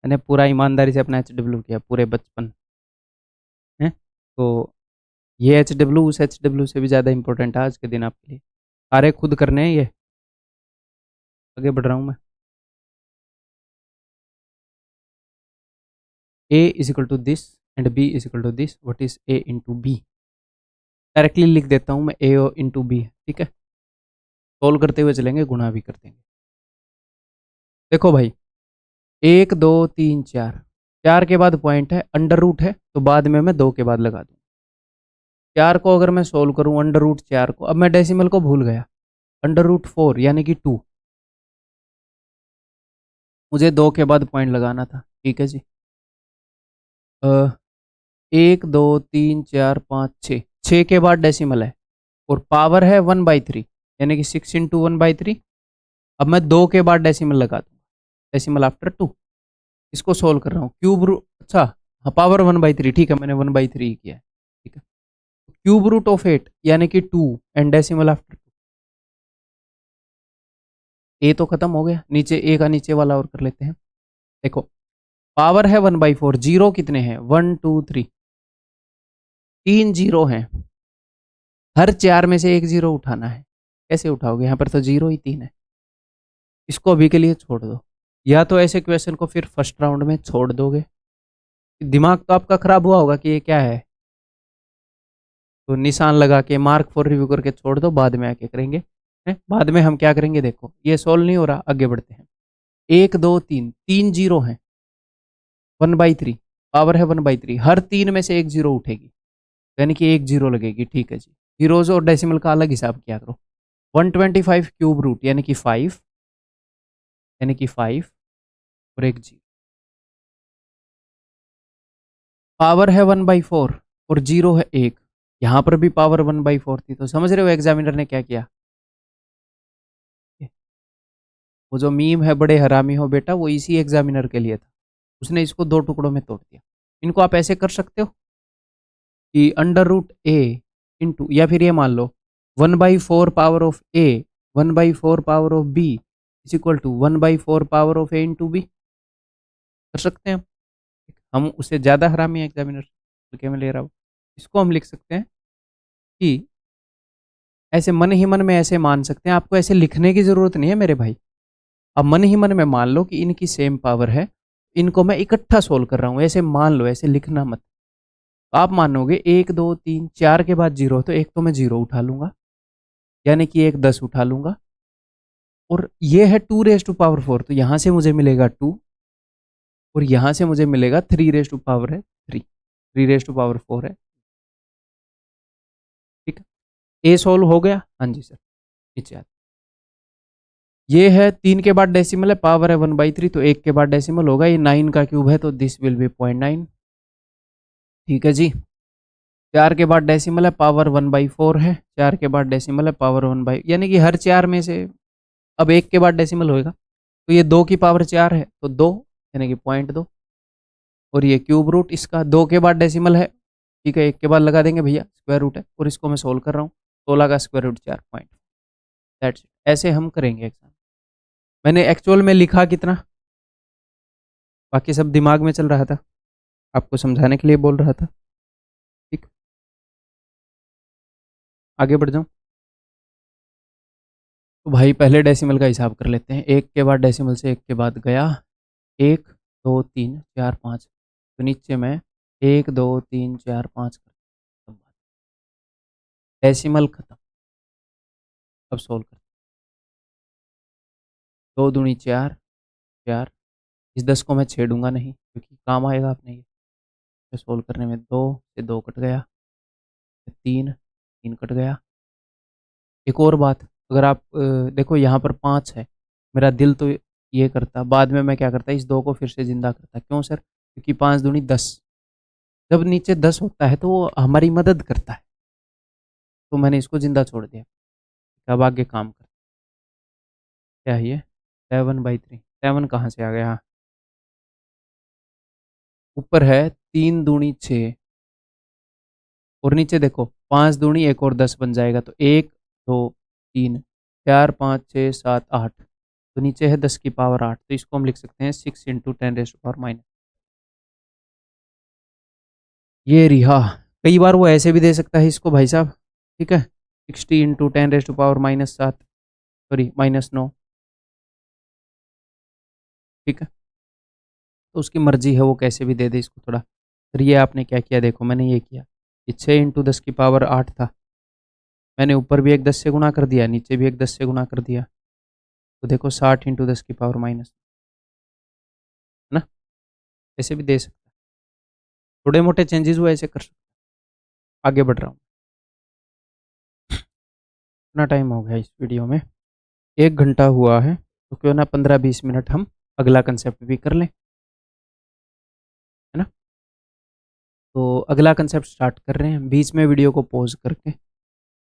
Speaker 1: मैंने पूरा ईमानदारी से अपना एच डब्ल्यू किया पूरे बचपन है। तो ये एच डब्ल्यू उस एच डब्ल्यू से भी ज़्यादा इंपॉर्टेंट है आज के दिन आपके लिए, सारे खुद करने हैं ये। आगे बढ़ रहा हूँ मैं, a is equal to this and b is equal to this, what is a into B. Directly लिख देता हूँ मैं, a इंटू बी, ठीक है। सोल्व करते हुए चलेंगे, गुणा भी कर देंगे। देखो भाई, 1 2 3 4, 4 के बाद पॉइंट है, अंडर रूट है, तो बाद में मैं 2 के बाद लगा दूँ। 4 को अगर मैं सोल्व करूँ अंडर रूट 4 को, अब मैं डेसिमल को भूल गया, अंडर रूट 4 यानी कि 2, मुझे 2 के बाद पॉइंट लगाना था, ठीक है जी। 1 2 3 4 5 6, 6 के बाद डेसिमल है और पावर है 1/3 यानी कि 6 इंटू 1/3। अब मैं 2 के बाद डेसिमल लगा दूँ, डेसिमल आफ्टर 2, इसको सोल्व कर रहा हूँ। क्यूब रूट, अच्छा हाँ, पावर 1/3, ठीक है, मैंने 1/3 किया है, ठीक है। क्यूब रूट ऑफ 8 यानी कि 2 एंड डेसिमल आफ्टर 2। ए तो खत्म हो गया, नीचे ए का नीचे वाला और कर लेते हैं। देखो पावर है 1/4, जीरो कितने हैं, 1 2 3, 3 जीरो हैं, हर 4 में से एक जीरो उठाना है। कैसे उठाओगे, यहाँ पर तो जीरो ही 3 है। इसको अभी के लिए छोड़ दो, या तो ऐसे क्वेश्चन को फिर फर्स्ट राउंड में छोड़ दोगे, दिमाग तो आपका खराब हुआ होगा कि ये क्या है, तो निशान लगा के मार्क फॉर रिव्यू करके छोड़ दो, बाद में आके करेंगे। है? बाद में हम क्या करेंगे, देखो ये सोल्व नहीं हो रहा, आगे बढ़ते हैं। 1 2 3, 3 जीरो हैं, 1/3, पावर है 1/3, हर 3 में से एक जीरो उठेगी, यानी कि एक जीरो लगेगी, ठीक है जी। जीरोज और डेसिमल का अलग हिसाब किया करो। 125 क्यूब रूट यानी कि 5, यानी कि 5 और एक जी, पावर है 1/4 और जीरो है 1, यहाँ पर भी पावर 1/4 थी, तो समझ रहे हो एग्जामिनर ने क्या किया। वो जो मीम है बड़े हरामी हो बेटा, वो इसी एग्जामिनर के लिए था, उसने इसको 2 टुकड़ों में तोड़ दिया। इनको आप ऐसे कर सकते हो कि अंडर रूट ए इंटू, या फिर ये मान लो 1/4 power of A, 1/4 power of B is equal to 1/4 power of A into B, कर सकते हैं हम उससे ज़्यादा हरामी एग्जामिनर के में ले रहा हूँ। इसको हम लिख सकते हैं कि ऐसे मन ही मन में ऐसे मान सकते हैं, आपको ऐसे लिखने की ज़रूरत नहीं है मेरे भाई। अब मन ही मन में मान लो कि इनकी सेम पावर है, इनको मैं इकट्ठा सोल्व कर रहा हूँ, ऐसे मान लो, ऐसे लिखना मत। आप मानोगे 1 2 3 4 के बाद जीरो, तो एक तो मैं जीरो उठा लूंगा, यानी कि एक 10 उठा लूंगा, और ये है 2 रेज़ टू पावर 4, तो यहाँ से मुझे मिलेगा 2 और यहाँ से मुझे मिलेगा 3 रेज़ टू पावर है 3, 3 रेज़ टू पावर 4 है, ठीक है। ए सोल्व हो गया, हाँ जी सर, नीचे आता। ये है 3 के बाद डेसिमल है, पावर है 1/3, तो 1 के बाद डेसिमल होगा, ये 9 का क्यूब है, तो दिस विल बी 0.9। ठीक है जी। 4 के बाद डेसिमल है, पावर 1/4 है। 4 के बाद डेसिमल है, पावर 1 यानी कि हर 4 में से अब 1 के बाद डेसिमल होएगा, तो ये 2 की पावर 4 है तो 2 यानी कि 0.2। और ये क्यूब रूट इसका 2 के बाद डेसिमल है, ठीक है, 1 के बाद लगा देंगे भैया, स्क्वायर रूट है। और इसको मैं सोल्व कर रहा हूँ, 16 का square root 4 point. That's it. ऐसे हम करेंगे एग्जाम। मैंने एक्चुअल में लिखा कितना, बाकी सब दिमाग में चल रहा था, आपको समझाने के लिए बोल रहा था। ठीक, आगे बढ़ जाऊँ। तो भाई पहले डेसिमल का हिसाब कर लेते हैं। 1 के बाद डेसिमल से 1 के बाद गया, 1 2 3 4 5, तो नीचे में 1 2 3 4 5 डेसिमल खत्म। अब सोल्व कर, 2 दूनी 4, 4। इस 10 को मैं छेड़ूंगा नहीं क्योंकि काम आएगा अपने ये। तो सोल्व करने में 2 से 2 कट गया, 3 3 कट गया। एक और बात, अगर आप देखो यहाँ पर 5 है, मेरा दिल तो ये करता, बाद में मैं क्या करता, इस 2 को फिर से जिंदा करता। क्यों सर? क्योंकि 5 दूनी 10, जब नीचे 10 होता है तो वो हमारी मदद करता है, तो मैंने इसको जिंदा छोड़ दिया। अब आगे काम कर, क्या है ये 7/3। 7 कहाँ से आ गया? हाँ, ऊपर है 3 दूनी 6 और नीचे देखो 5 दूनी 1 और 10 बन जाएगा, तो 1 2 3 4 5 6 7 8, तो नीचे है 10 की पावर 8, तो इसको हम लिख सकते हैं 6 × 10⁻⁻। ये रिहा, कई बार वो ऐसे भी दे सकता है इसको भाई साहब, ठीक है, 60 × 10⁻⁷, सॉरी -9, ठीक है, तो उसकी मर्जी है वो कैसे भी दे दे इसको थोड़ा। फिर ये आपने क्या किया, देखो मैंने ये किया, ये 6 × 10⁻8 था, मैंने ऊपर भी एक 10 से गुणा कर दिया, नीचे भी एक 10 से गुणा कर दिया, तो देखो 60 × 10⁻⁻, है ना, ऐसे भी दे सकता है, थोड़े मोटे चेंजेस वो ऐसे कर सकता है। आगे बढ़ रहा हूँ, इतना टाइम हो गया इस वीडियो में, 1 घंटा हुआ है, तो क्यों ना 15-20 मिनट हम अगला कंसेप्ट भी कर लें, है ना। तो अगला कंसेप्ट स्टार्ट कर रहे हैं। बीच में वीडियो को पॉज करके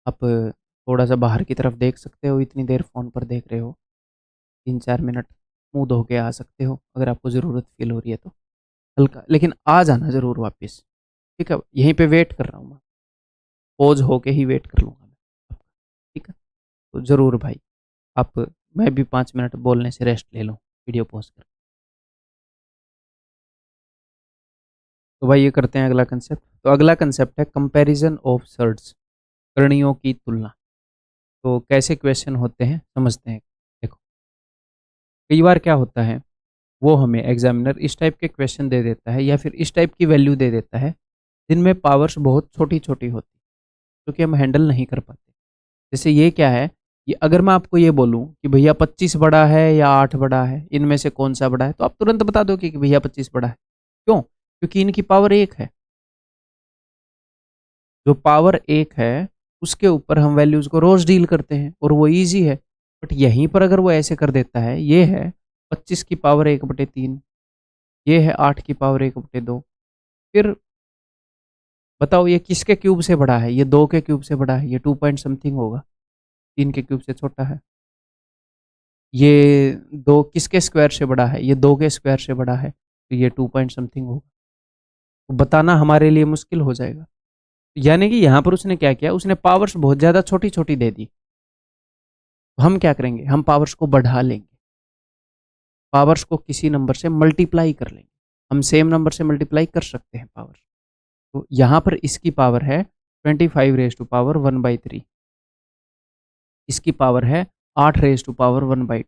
Speaker 1: आप थोड़ा सा बाहर की तरफ देख सकते हो, इतनी देर फ़ोन पर देख रहे हो, 3-4 मिनट मुंह धो के आ सकते हो अगर आपको ज़रूरत फील हो रही है तो, हल्का, लेकिन आ जाना ज़रूर वापस, ठीक है। यहीं पे वेट कर रहा हूँ मैं, पॉज होके ही वेट कर लूँगा मैं, ठीक है। तो ज़रूर भाई आप, मैं भी 5 मिनट बोलने से रेस्ट ले लूँ वीडियो पॉज कर। तो भाई ये करते हैं अगला कंसेप्ट। तो अगला कंसेप्ट है कंपैरिजन ऑफ सर्ड्स, करणियों की तुलना। तो कैसे क्वेश्चन होते हैं समझते हैं। देखो कई बार क्या होता है, वो हमें एग्जामिनर इस टाइप के क्वेश्चन दे देता है या फिर इस टाइप की वैल्यू दे देता है जिनमें पावर्स बहुत छोटी छोटी होती, क्योंकि तो हम हैंडल नहीं कर पाते। जैसे ये क्या है, ये अगर मैं आपको ये बोलूं कि भैया 25 बड़ा है या 8 बड़ा है, इनमें से कौन सा बड़ा है, तो आप तुरंत बता दो कि भैया 25 बड़ा है। क्यों? क्योंकि इनकी पावर 1 है। जो पावर 1 है उसके ऊपर हम वैल्यूज को रोज डील करते हैं और वो ईजी है। बट यहीं पर अगर वो ऐसे कर देता है, ये है 25 की पावर 1/3, ये है 8 की पावर 1/2, फिर बताओ ये किसके क्यूब से बड़ा है? ये 2 के क्यूब से बड़ा है, ये 2 पॉइंट समथिंग होगा, 3 के क्यूब से छोटा है। ये 2 किसके स्क्वायर से बड़ा है? ये 2 के स्क्वायर से बड़ा है, तो ये 2 पॉइंट समथिंग होगा। तो बताना हमारे लिए मुश्किल हो जाएगा। यानी कि यहाँ पर उसने क्या किया, उसने पावर्स बहुत ज़्यादा छोटी छोटी दे दी। तो हम क्या करेंगे, हम पावर्स को बढ़ा लेंगे, पावर्स को किसी नंबर से मल्टीप्लाई कर लेंगे। हम सेम नंबर से मल्टीप्लाई कर सकते हैं पावर। तो यहाँ पर इसकी पावर है 25⁻⁻⁴, इसकी पावर है 8⁻⁻⁴।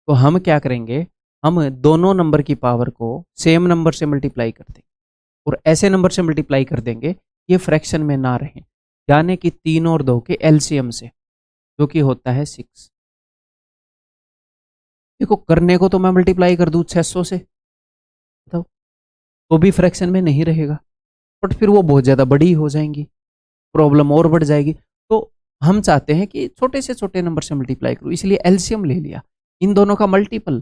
Speaker 1: तो हम क्या करेंगे, हम दोनों नंबर की पावर को सेम नंबर से मल्टीप्लाई कर देंगे और ऐसे नंबर से मल्टीप्लाई कर देंगे ये फ्रैक्शन में ना रहे, यानी कि 3 और 2 के एलसीएम से, जो कि होता है 6। देखो करने को तो मैं मल्टीप्लाई कर दूं 600 से, बताओ, तो भी फ्रैक्शन में नहीं रहेगा, बट फिर वो बहुत ज़्यादा बड़ी हो जाएंगी, प्रॉब्लम और बढ़ जाएगी। तो हम चाहते हैं कि छोटे से छोटे नंबर से मल्टीप्लाई करूँ, इसलिए एलसीएम ले लिया, इन दोनों का multiple,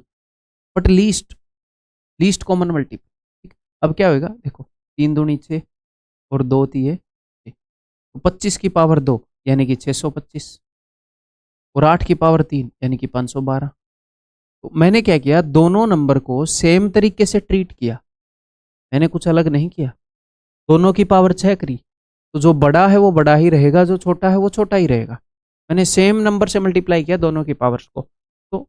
Speaker 1: but least common multiple. अब क्या होगा देखो, 3 दूनी 6 और 2 तिये 6। तो 25 की पावर 2 यानी कि 625 और 8 की पावर 3 यानी कि 512। तो मैंने क्या किया, दोनों नंबर को सेम तरीके से ट्रीट किया, मैंने कुछ अलग नहीं किया। दोनों की पावर 6 करी, तो जो बड़ा है वो बड़ा ही रहेगा, जो छोटा है वो छोटा ही रहेगा। मैंने सेम नंबर से मल्टीप्लाई किया दोनों की पावर्स को। तो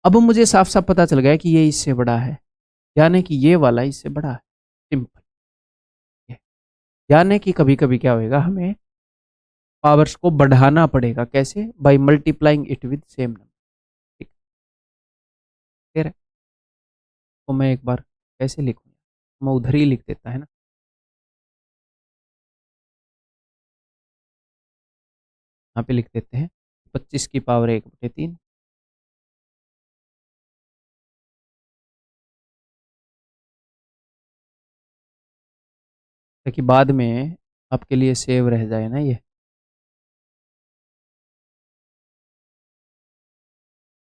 Speaker 1: अब मुझे साफ साफ पता चल गया कि ये इससे बड़ा है, यानी कि ये वाला इससे बड़ा है। सिंपल। यानी कि कभी कभी क्या होएगा, हमें पावर्स को बढ़ाना पड़ेगा। कैसे? By multiplying it with same number. ठीक है। तो मैं एक बार कैसे लिखूँ, मैं उधर ही लिख देता है ना। यहाँ पे लिख देते हैं 25 की पावर 1/3। ताकि बाद में आपके लिए सेव रह जाए ना ये।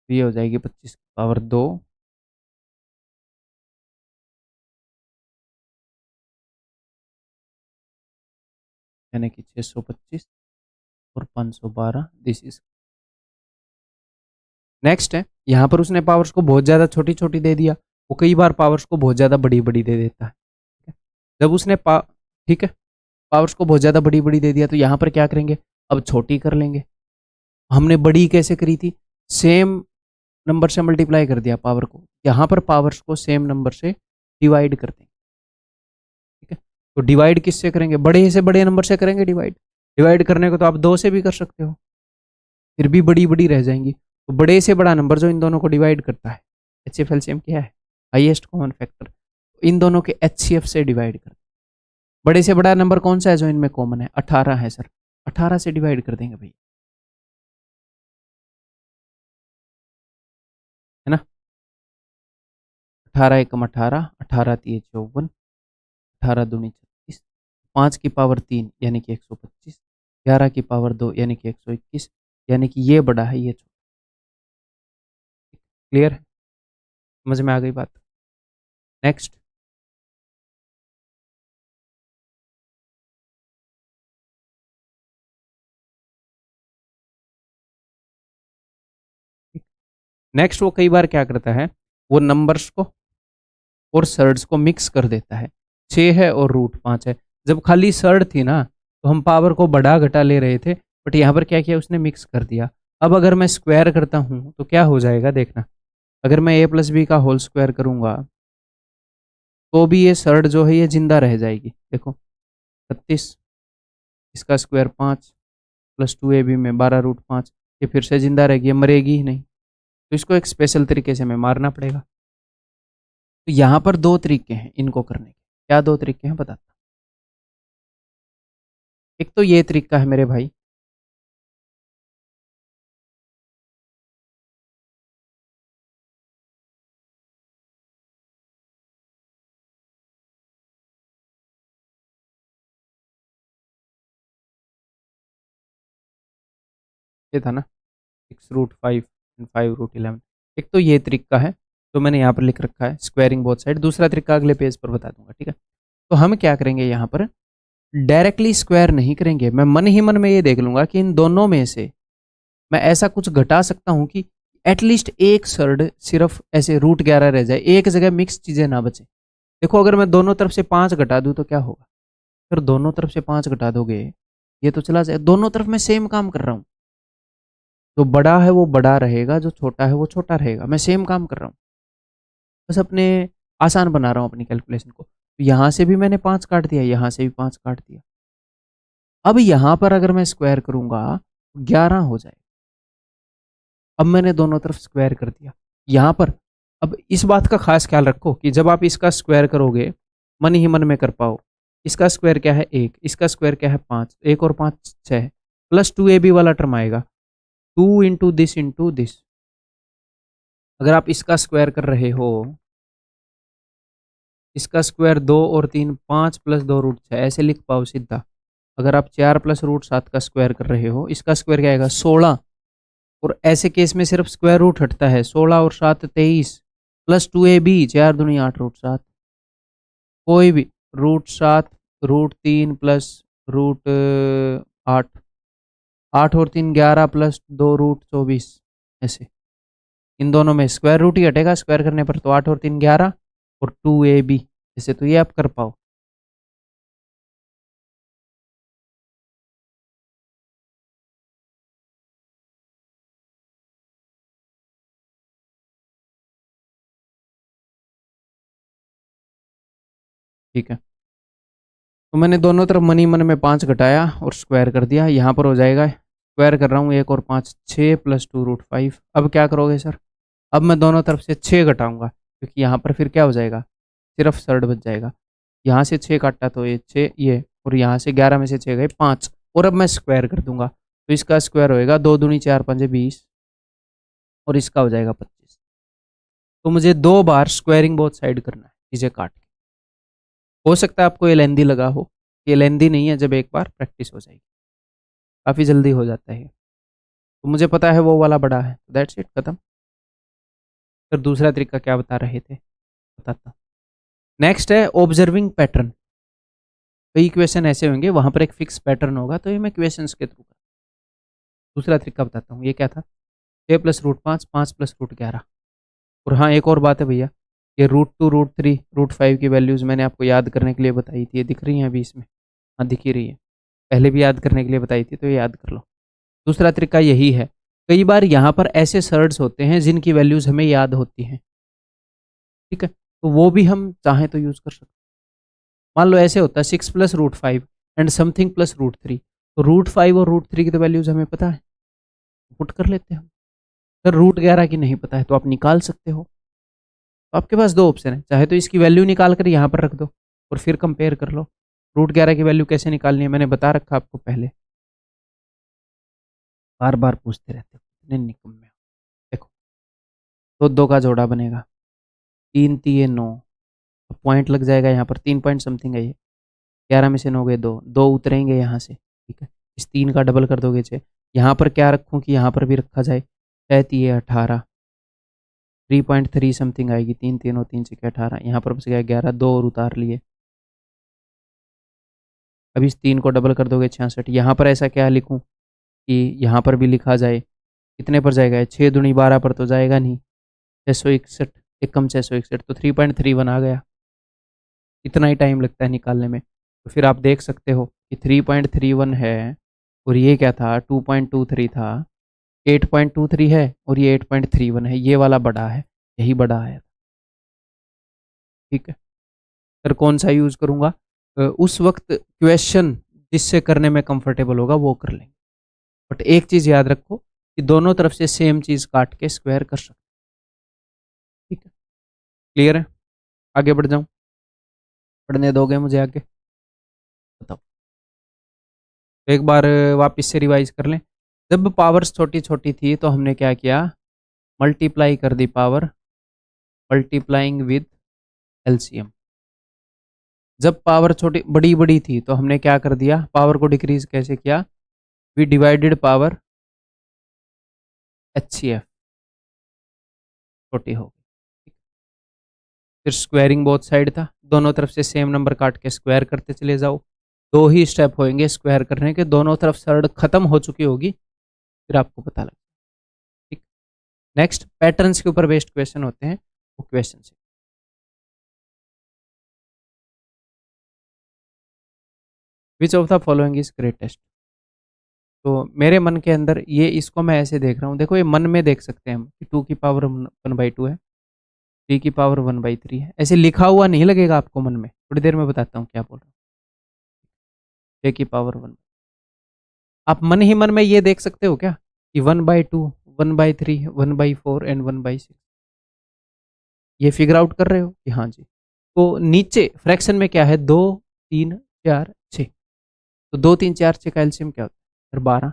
Speaker 1: तो ये हो जाएगी 25 की पावर 2 यानी कि 625 और 512। दिस इज नेक्स्ट है। यहाँ पर उसने पावर्स को बहुत ज़्यादा छोटी छोटी दे दिया, वो कई बार पावर्स को बहुत ज़्यादा बड़ी बड़ी दे देता है। जब उसने ठीक है, पावर्स को बहुत ज़्यादा बड़ी बड़ी दे दिया, तो यहाँ पर क्या करेंगे, अब छोटी कर लेंगे। हमने बड़ी कैसे करी थी, सेम नंबर से मल्टीप्लाई कर दिया पावर को। यहाँ पर पावर्स को सेम नंबर से डिवाइड कर देंगे। ठीक है, तो डिवाइड किससे करेंगे, बड़े से बड़े नंबर से करेंगे डिवाइड। डिवाइड करने को तो आप 2 से भी कर सकते हो, फिर भी बड़ी बड़ी रह जाएंगी। तो बड़े से बड़ा नंबर जो इन दोनों को डिवाइड करता है, एचसीएफ एलसीएम क्या है, हाईएस्ट कॉमन फैक्टर, इन दोनों के एचसीएफ से डिवाइड कर। बड़े से बड़ा नंबर कौन सा है जो इनमें कॉमन है, 18 है सर, 18 से डिवाइड कर देंगे भाई, है ना। 18 एकम 18, 18 तिये 54, 18 दूनी 36, 5 की पावर 3 यानी कि 125, 11 की पावर 2 यानी कि 121, यानी कि ये बड़ा है ये छोटा। क्लियर है, समझ में आ गई बात। नेक्स्ट, नेक्स्ट वो कई बार क्या करता है, वो नंबर्स को और सर्ड्स को मिक्स कर देता है। 6 है और √5 है। जब खाली सर्ड थी ना, तो हम पावर को बढ़ा घटा ले रहे थे, बट यहाँ पर क्या किया उसने, मिक्स कर दिया। अब अगर मैं स्क्वायर करता हूँ तो क्या हो जाएगा देखना, अगर मैं a+b का होल स्क्वायर करूँगा तो भी ये सर्ड जो है ये जिंदा रह जाएगी। देखो 36, इसका स्क्वायर 5 + 2ab में 12√5, ये फिर से जिंदा रहेगी, ये मरेगी ही नहीं। तो इसको एक स्पेशल तरीके से हमें मारना पड़ेगा। तो यहाँ पर 2 तरीके हैं इनको करने के। क्या 2 तरीके हैं बताता हूँ। एक तो ये तरीका है मेरे भाई, ये था ना 6√5 एंड 5√11। एक तो ये तरीका है जो मैंने यहाँ पर लिख रखा है, स्क्वायरिंग बोथ साइड। दूसरा तरीका अगले पेज पर बता दूंगा, ठीक है। तो हम क्या करेंगे, यहाँ पर डायरेक्टली स्क्वायर नहीं करेंगे, मैं मन ही मन में ये देख लूंगा कि इन दोनों में से मैं ऐसा कुछ घटा सकता हूँ कि एटलीस्ट एक सर्ड सिर्फ ऐसे √11 रह जाए, एक जगह मिक्स चीज़ें ना बचे। देखो अगर मैं दोनों तरफ से 5 घटा दूँ तो क्या होगा, फिर दोनों तरफ से 5 घटा दोगे ये तो चला जाए। दोनों तरफ मैं सेम काम कर रहा हूँ, जो बड़ा है वो बड़ा रहेगा, जो छोटा है वो छोटा रहेगा, मैं सेम काम कर रहा हूँ, बस अपने आसान बना रहा हूँ अपनी कैलकुलेशन को। तो यहाँ से भी मैंने 5 काट दिया, यहाँ से भी 5 काट दिया। अब यहाँ पर अगर मैं स्क्वायर करूँगा 11 हो जाए। अब मैंने दोनों तरफ स्क्वायर कर दिया। यहाँ पर अब इस बात का खास ख्याल रखो कि जब आप इसका स्क्वायर करोगे मन ही मन में कर पाओ। इसका स्क्वायर क्या है 1, इसका स्क्वायर क्या है 5, 1 और 5 6, प्लस 2ab वाला टर्म आएगा 2 इंटू दिस। अगर आप इसका स्क्वायर कर रहे हो, इसका स्क्वायर 2 और 3 5 + 2√6 ऐसे लिख पाओ सीधा। अगर आप 4 + √7 का स्क्वायर कर रहे हो, इसका स्क्वायर क्या आएगा 16, और ऐसे केस में सिर्फ स्क्वायर रूट हटता है, 16 और 7 23, प्लस 2ab 4 दूनी 8√7। कोई भी √7 √3 प्लस √8, 8 और 3 11 प्लस 2 √24, ऐसे इन दोनों में स्क्वायर रूट ही हटेगा स्क्वायर करने पर, तो 8 और 3 11 और 2ab, ऐसे तो ये आप कर पाओ। ठीक है, तो मैंने दोनों तरफ मनी मन में 5 घटाया और स्क्वायर कर दिया, यहाँ पर हो जाएगा, स्क्वायर कर रहा हूँ 1 और 5 6 प्लस 2 √5। अब क्या करोगे सर, अब मैं दोनों तरफ से 6 घटाऊंगा, क्योंकि यहाँ पर फिर क्या हो जाएगा, सिर्फ सर्ड बच जाएगा। यहाँ से 6 काटा तो ये 6 ये, और यहाँ से 11 में से 6 गए 5, और अब मैं स्क्वायर कर दूंगा, तो इसका स्क्वायर होएगा 2 दूनी 4 5 20, और इसका हो जाएगा 25। तो मुझे 2 बार स्क्वायरिंग बोथ साइड करना है चीज़ें काट के। हो सकता है आपको ये लेंदी लगा हो, ये लेंदी नहीं है, जब एक बार प्रैक्टिस हो जाएगी काफ़ी जल्दी हो जाता है। तो मुझे पता है वो वाला बड़ा है, दैट्स इट, खत्म। फिर दूसरा तरीका क्या बता रहे थे, बताता हूँ। नेक्स्ट है ऑब्जर्विंग पैटर्न। कई क्वेश्चन ऐसे होंगे वहां पर एक फिक्स पैटर्न होगा, तो ये मैं क्वेश्चंस के थ्रू दूसरा तरीका बताता हूँ। ये क्या था, 6 प्लस √5 5 प्लस √11। और हाँ एक और बात है भैया, ये √2 √3 √5 की वैल्यूज़ मैंने आपको याद करने के लिए बताई थी, ये दिख रही हैं अभी इसमें, हाँ दिख ही रही है, पहले भी याद करने के लिए बताई थी, तो ये याद कर लो। दूसरा तरीका यही है, कई बार यहाँ पर ऐसे सर्ड्स होते हैं जिनकी वैल्यूज़ हमें याद होती हैं, ठीक है, तो वो भी हम चाहें तो यूज़ कर सकते हैं। मान लो ऐसे होता है 6 प्लस √5 एंड समथिंग प्लस √3, तो √5 और √3 की तो वैल्यूज़ हमें पता है, पुट कर लेते हैं हम। सर √11 की नहीं पता है, तो आप निकाल सकते हो। तो आपके पास 2 ऑप्शन है, चाहे तो इसकी वैल्यू निकाल कर यहाँ पर रख दो और फिर कंपेयर कर लो। √11 की वैल्यू कैसे निकालनी है मैंने बता रखा आपको पहले, बार बार पूछते रहते हो, इतने निकम्मे हो। देखो, तो 2 का जोड़ा बनेगा, 3 3 9, पॉइंट लग जाएगा यहाँ पर, 3 पॉइंट समथिंग है ये, 11 में से 9 गए 2, 2 उतरेंगे यहाँ से, ठीक है, इस 3 का डबल कर दोगे 6। यहाँ पर क्या रखूँ कि यहाँ पर भी रखा जाए, 6 3 18, 3.3 समथिंग आएगी, 3 3 और 3 6 18, यहाँ पर बच गया 11, 2 और उतार लिए। अब इस 3 को डबल कर दोगे 66। यहाँ पर ऐसा क्या लिखूँ कि यहाँ पर भी लिखा जाए, कितने पर जाएगा, 6 दूनी 12 पर तो जाएगा नहीं, 661, एक कम 661, तो 3.31 आ गया। इतना ही टाइम लगता है निकालने में। तो फिर आप देख सकते हो कि 3.31 है, और ये क्या था 2.23 था, 8.23 है, और ये 8.31 है, ये वाला बड़ा है, यही बड़ा है, ठीक है। फिर कौन सा यूज़ करूँगा, उस वक्त क्वेश्चन जिससे करने में कंफर्टेबल होगा वो कर लेंगे, बट एक चीज़ याद रखो कि दोनों तरफ से सेम चीज़ काट के स्क्वायर कर सकते, ठीक है, क्लियर है। आगे बढ़ जाऊँ, पढ़ने दोगे मुझे आगे, बताओ। तो एक बार वापस से रिवाइज कर लें। जब पावर्स छोटी छोटी थी तो हमने क्या किया, मल्टीप्लाई कर the power, multiplying with LCM. जब पावर छोटी बड़ी बड़ी थी तो हमने क्या कर दिया, पावर को डिक्रीज कैसे किया, वी डिवाइडेड पावर HCF, छोटी हो गई। फिर स्क्वायरिंग बोथ साइड था, दोनों तरफ से सेम नंबर काट के स्क्वायर करते चले जाओ। 2 ही स्टेप होंगे स्क्वायर करने के, दोनों तरफ सर्ड खत्म हो चुकी होगी, फिर आपको पता लगे, ठीक। नेक्स्ट पैटर्न्स के ऊपर बेस्ड क्वेश्चन होते हैं, वो क्वेश्चन से, which of the following is greatest. तो मेरे मन के अंदर ये, इसको मैं ऐसे देख रहा हूँ, देखो ये मन में देख सकते हैं हम कि 2 की पावर 1/2 है, 3 की पावर 1/3 है, ऐसे लिखा हुआ नहीं लगेगा आपको मन में, थोड़ी देर में बताता हूँ क्या बोल रहा हूँ। 6 की पावर 1, आप मन ही मन में ये देख सकते हो क्या कि 1/2 1/3 1/4 एंड 1/6, ये फिगर आउट कर रहे हो कि हाँ जी। तो नीचे फ्रैक्शन में क्या है, 2 3 4 6, तो 2 3 4 6 का एलसीएम क्या होता है, फिर 12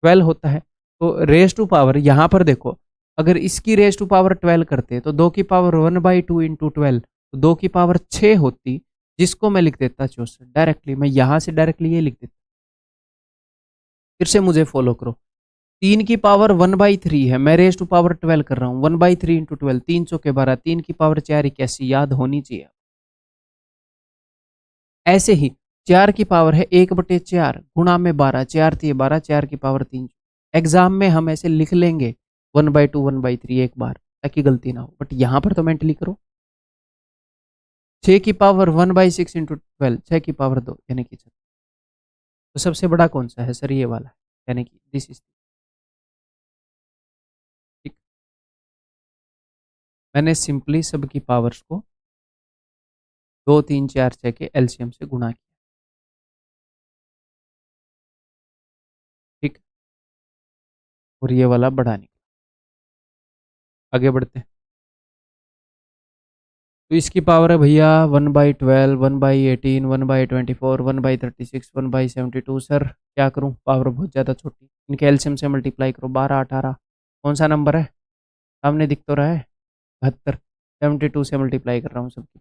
Speaker 1: 12 होता है। तो रेज टू पावर यहाँ पर देखो, अगर इसकी रेज टू पावर 12 करते तो 2 की पावर 1/2 इंटू 12, तो 2 की पावर 6 होती, जिसको मैं लिख देता 64 डायरेक्टली, मैं यहाँ से डायरेक्टली ये लिख देता। फिर से मुझे फॉलो करो, 3 की पावर 1/3 है, मैं रेज टू पावर 12 कर रहा हूँ, 1/3 इंटू 12, 3 चौके 12, 3 की पावर 4 81, याद होनी चाहिए। ऐसे ही 4 की पावर है 1/4 गुणा में 12, 4 3 12, 4 की पावर 3। एग्जाम में हम ऐसे लिख लेंगे 1/2 1/3 एक बार, ताकि गलती ना हो, बट यहाँ पर तो मेंटली करो। 6 की पावर 1/6 इंटू 12, 6 की पावर 2 यानी कि 6। तो सबसे बड़ा कौन सा है सर? ये वाला है, यानी कि दिस इज। ठीक, मैंने सिंपली सबकी पावर्स को 2 3 4 6 के एलसीएम से गुणा किया। ठीक, और ये वाला बड़ा निकला। आगे बढ़ते हैं। तो इसकी पावर है भैया 1/12, 1/18, 1/24, 1/36, 1/72। सर क्या करूं, पावर बहुत ज़्यादा छोटी, इनके एलसीएम से मल्टीप्लाई करो, 12 18। कौन सा नंबर है सामने दिख तो रहा है? 72। 72 से मल्टीप्लाई कर रहा हूँ सबकी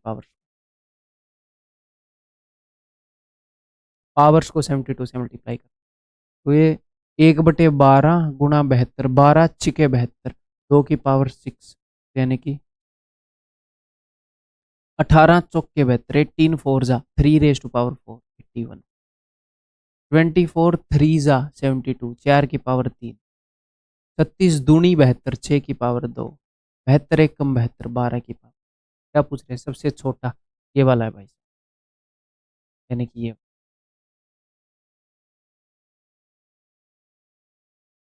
Speaker 1: पावर्स को 72 से मल्टीप्लाई कर। तो ये 1/12 गुणा 72, 12 छिके 72, 2 की पावर 6 यानी कि 18 चौके 72, 18 4 जा 3 रेज टू पावर 4 81, 24 3 जा 72, 4 की पावर 3, 36 दूनी 72, 6 की पावर 2, 72 एक कम 72, 12 की पावर। क्या पूछ रहे हैं? सबसे छोटा ये वाला है भाई, यानी कि ये।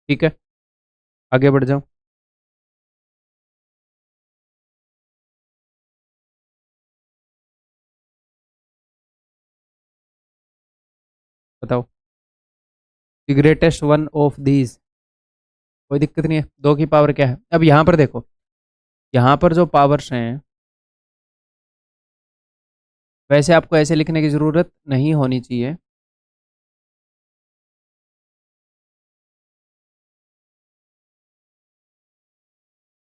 Speaker 1: ठीक है, आगे बढ़ जाओ। बताओ the greatest one of these. कोई दिक्कत नहीं है, 2 की पावर क्या है? अब यहाँ पर देखो, यहाँ पर जो पावर्स हैं, वैसे आपको ऐसे लिखने की जरूरत नहीं होनी चाहिए।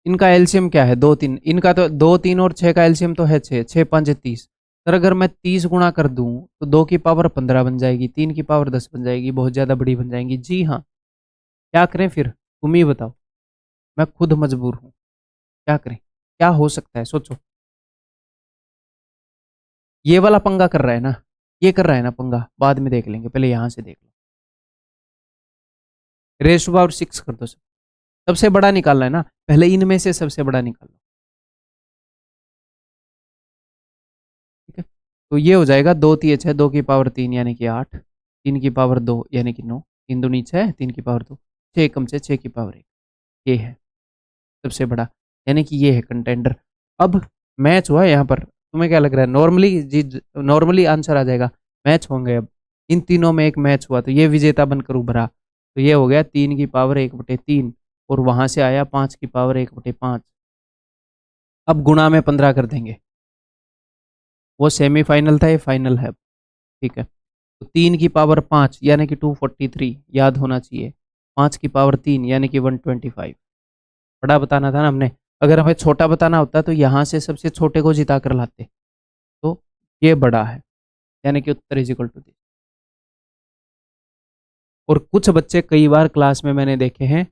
Speaker 1: इनका एलसीएम क्या है? 2 3, इनका तो 2 3 और 6 का एलसीएम तो है 6, 6 5 30। सर अगर मैं 30 गुणा कर दूं तो 2 की पावर 15 बन जाएगी, 3 की पावर 10 बन जाएगी, बहुत ज्यादा बड़ी बन जाएंगी। जी हाँ, क्या करें फिर? तुम ही बताओ, मैं खुद मजबूर हूँ, क्या करें? क्या हो सकता है, सोचो। ये वाला पंगा कर रहा है ना, ये कर रहा है ना पंगा, बाद में देख लेंगे, पहले यहां से देख लो। रेस टू पावर 6 कर दो, सबसे बड़ा निकालना है ना, पहले इनमें से सबसे बड़ा निकाल लो। ठीक है, तो ये हो जाएगा 2 3 6, 2 की पावर 3 यानी कि 8, 3 की पावर 2 यानी कि 9, 3 दूनी 6, 3 की पावर 2, 6 कम से 6 की पावर 1। ये है सबसे बड़ा, यानी कि ये है कंटेंडर। अब मैच हुआ यहाँ पर, तुम्हें क्या लग रहा है? नॉर्मली जी, नॉर्मली आंसर आ जाएगा, मैच होंगे। अब इन तीनों में एक मैच हुआ तो ये विजेता बनकर उभरा, तो ये हो गया 3 की पावर 1/3, और वहां से आया 5 की पावर 1/5। अब गुणा में 15 कर देंगे, वो सेमीफाइनल था, ये फाइनल है। ठीक है, तो 3 की पावर 5 यानी कि 243 याद होना चाहिए, 5 की पावर 3 यानी कि 125। बड़ा बताना था ना हमने, अगर हमें छोटा बताना होता तो यहाँ से सबसे छोटे को जिता कर लाते। तो ये बड़ा है, यानी कि उत्तर इज इक्वल टू दिस। और कुछ बच्चे कई बार क्लास में मैंने देखे हैं,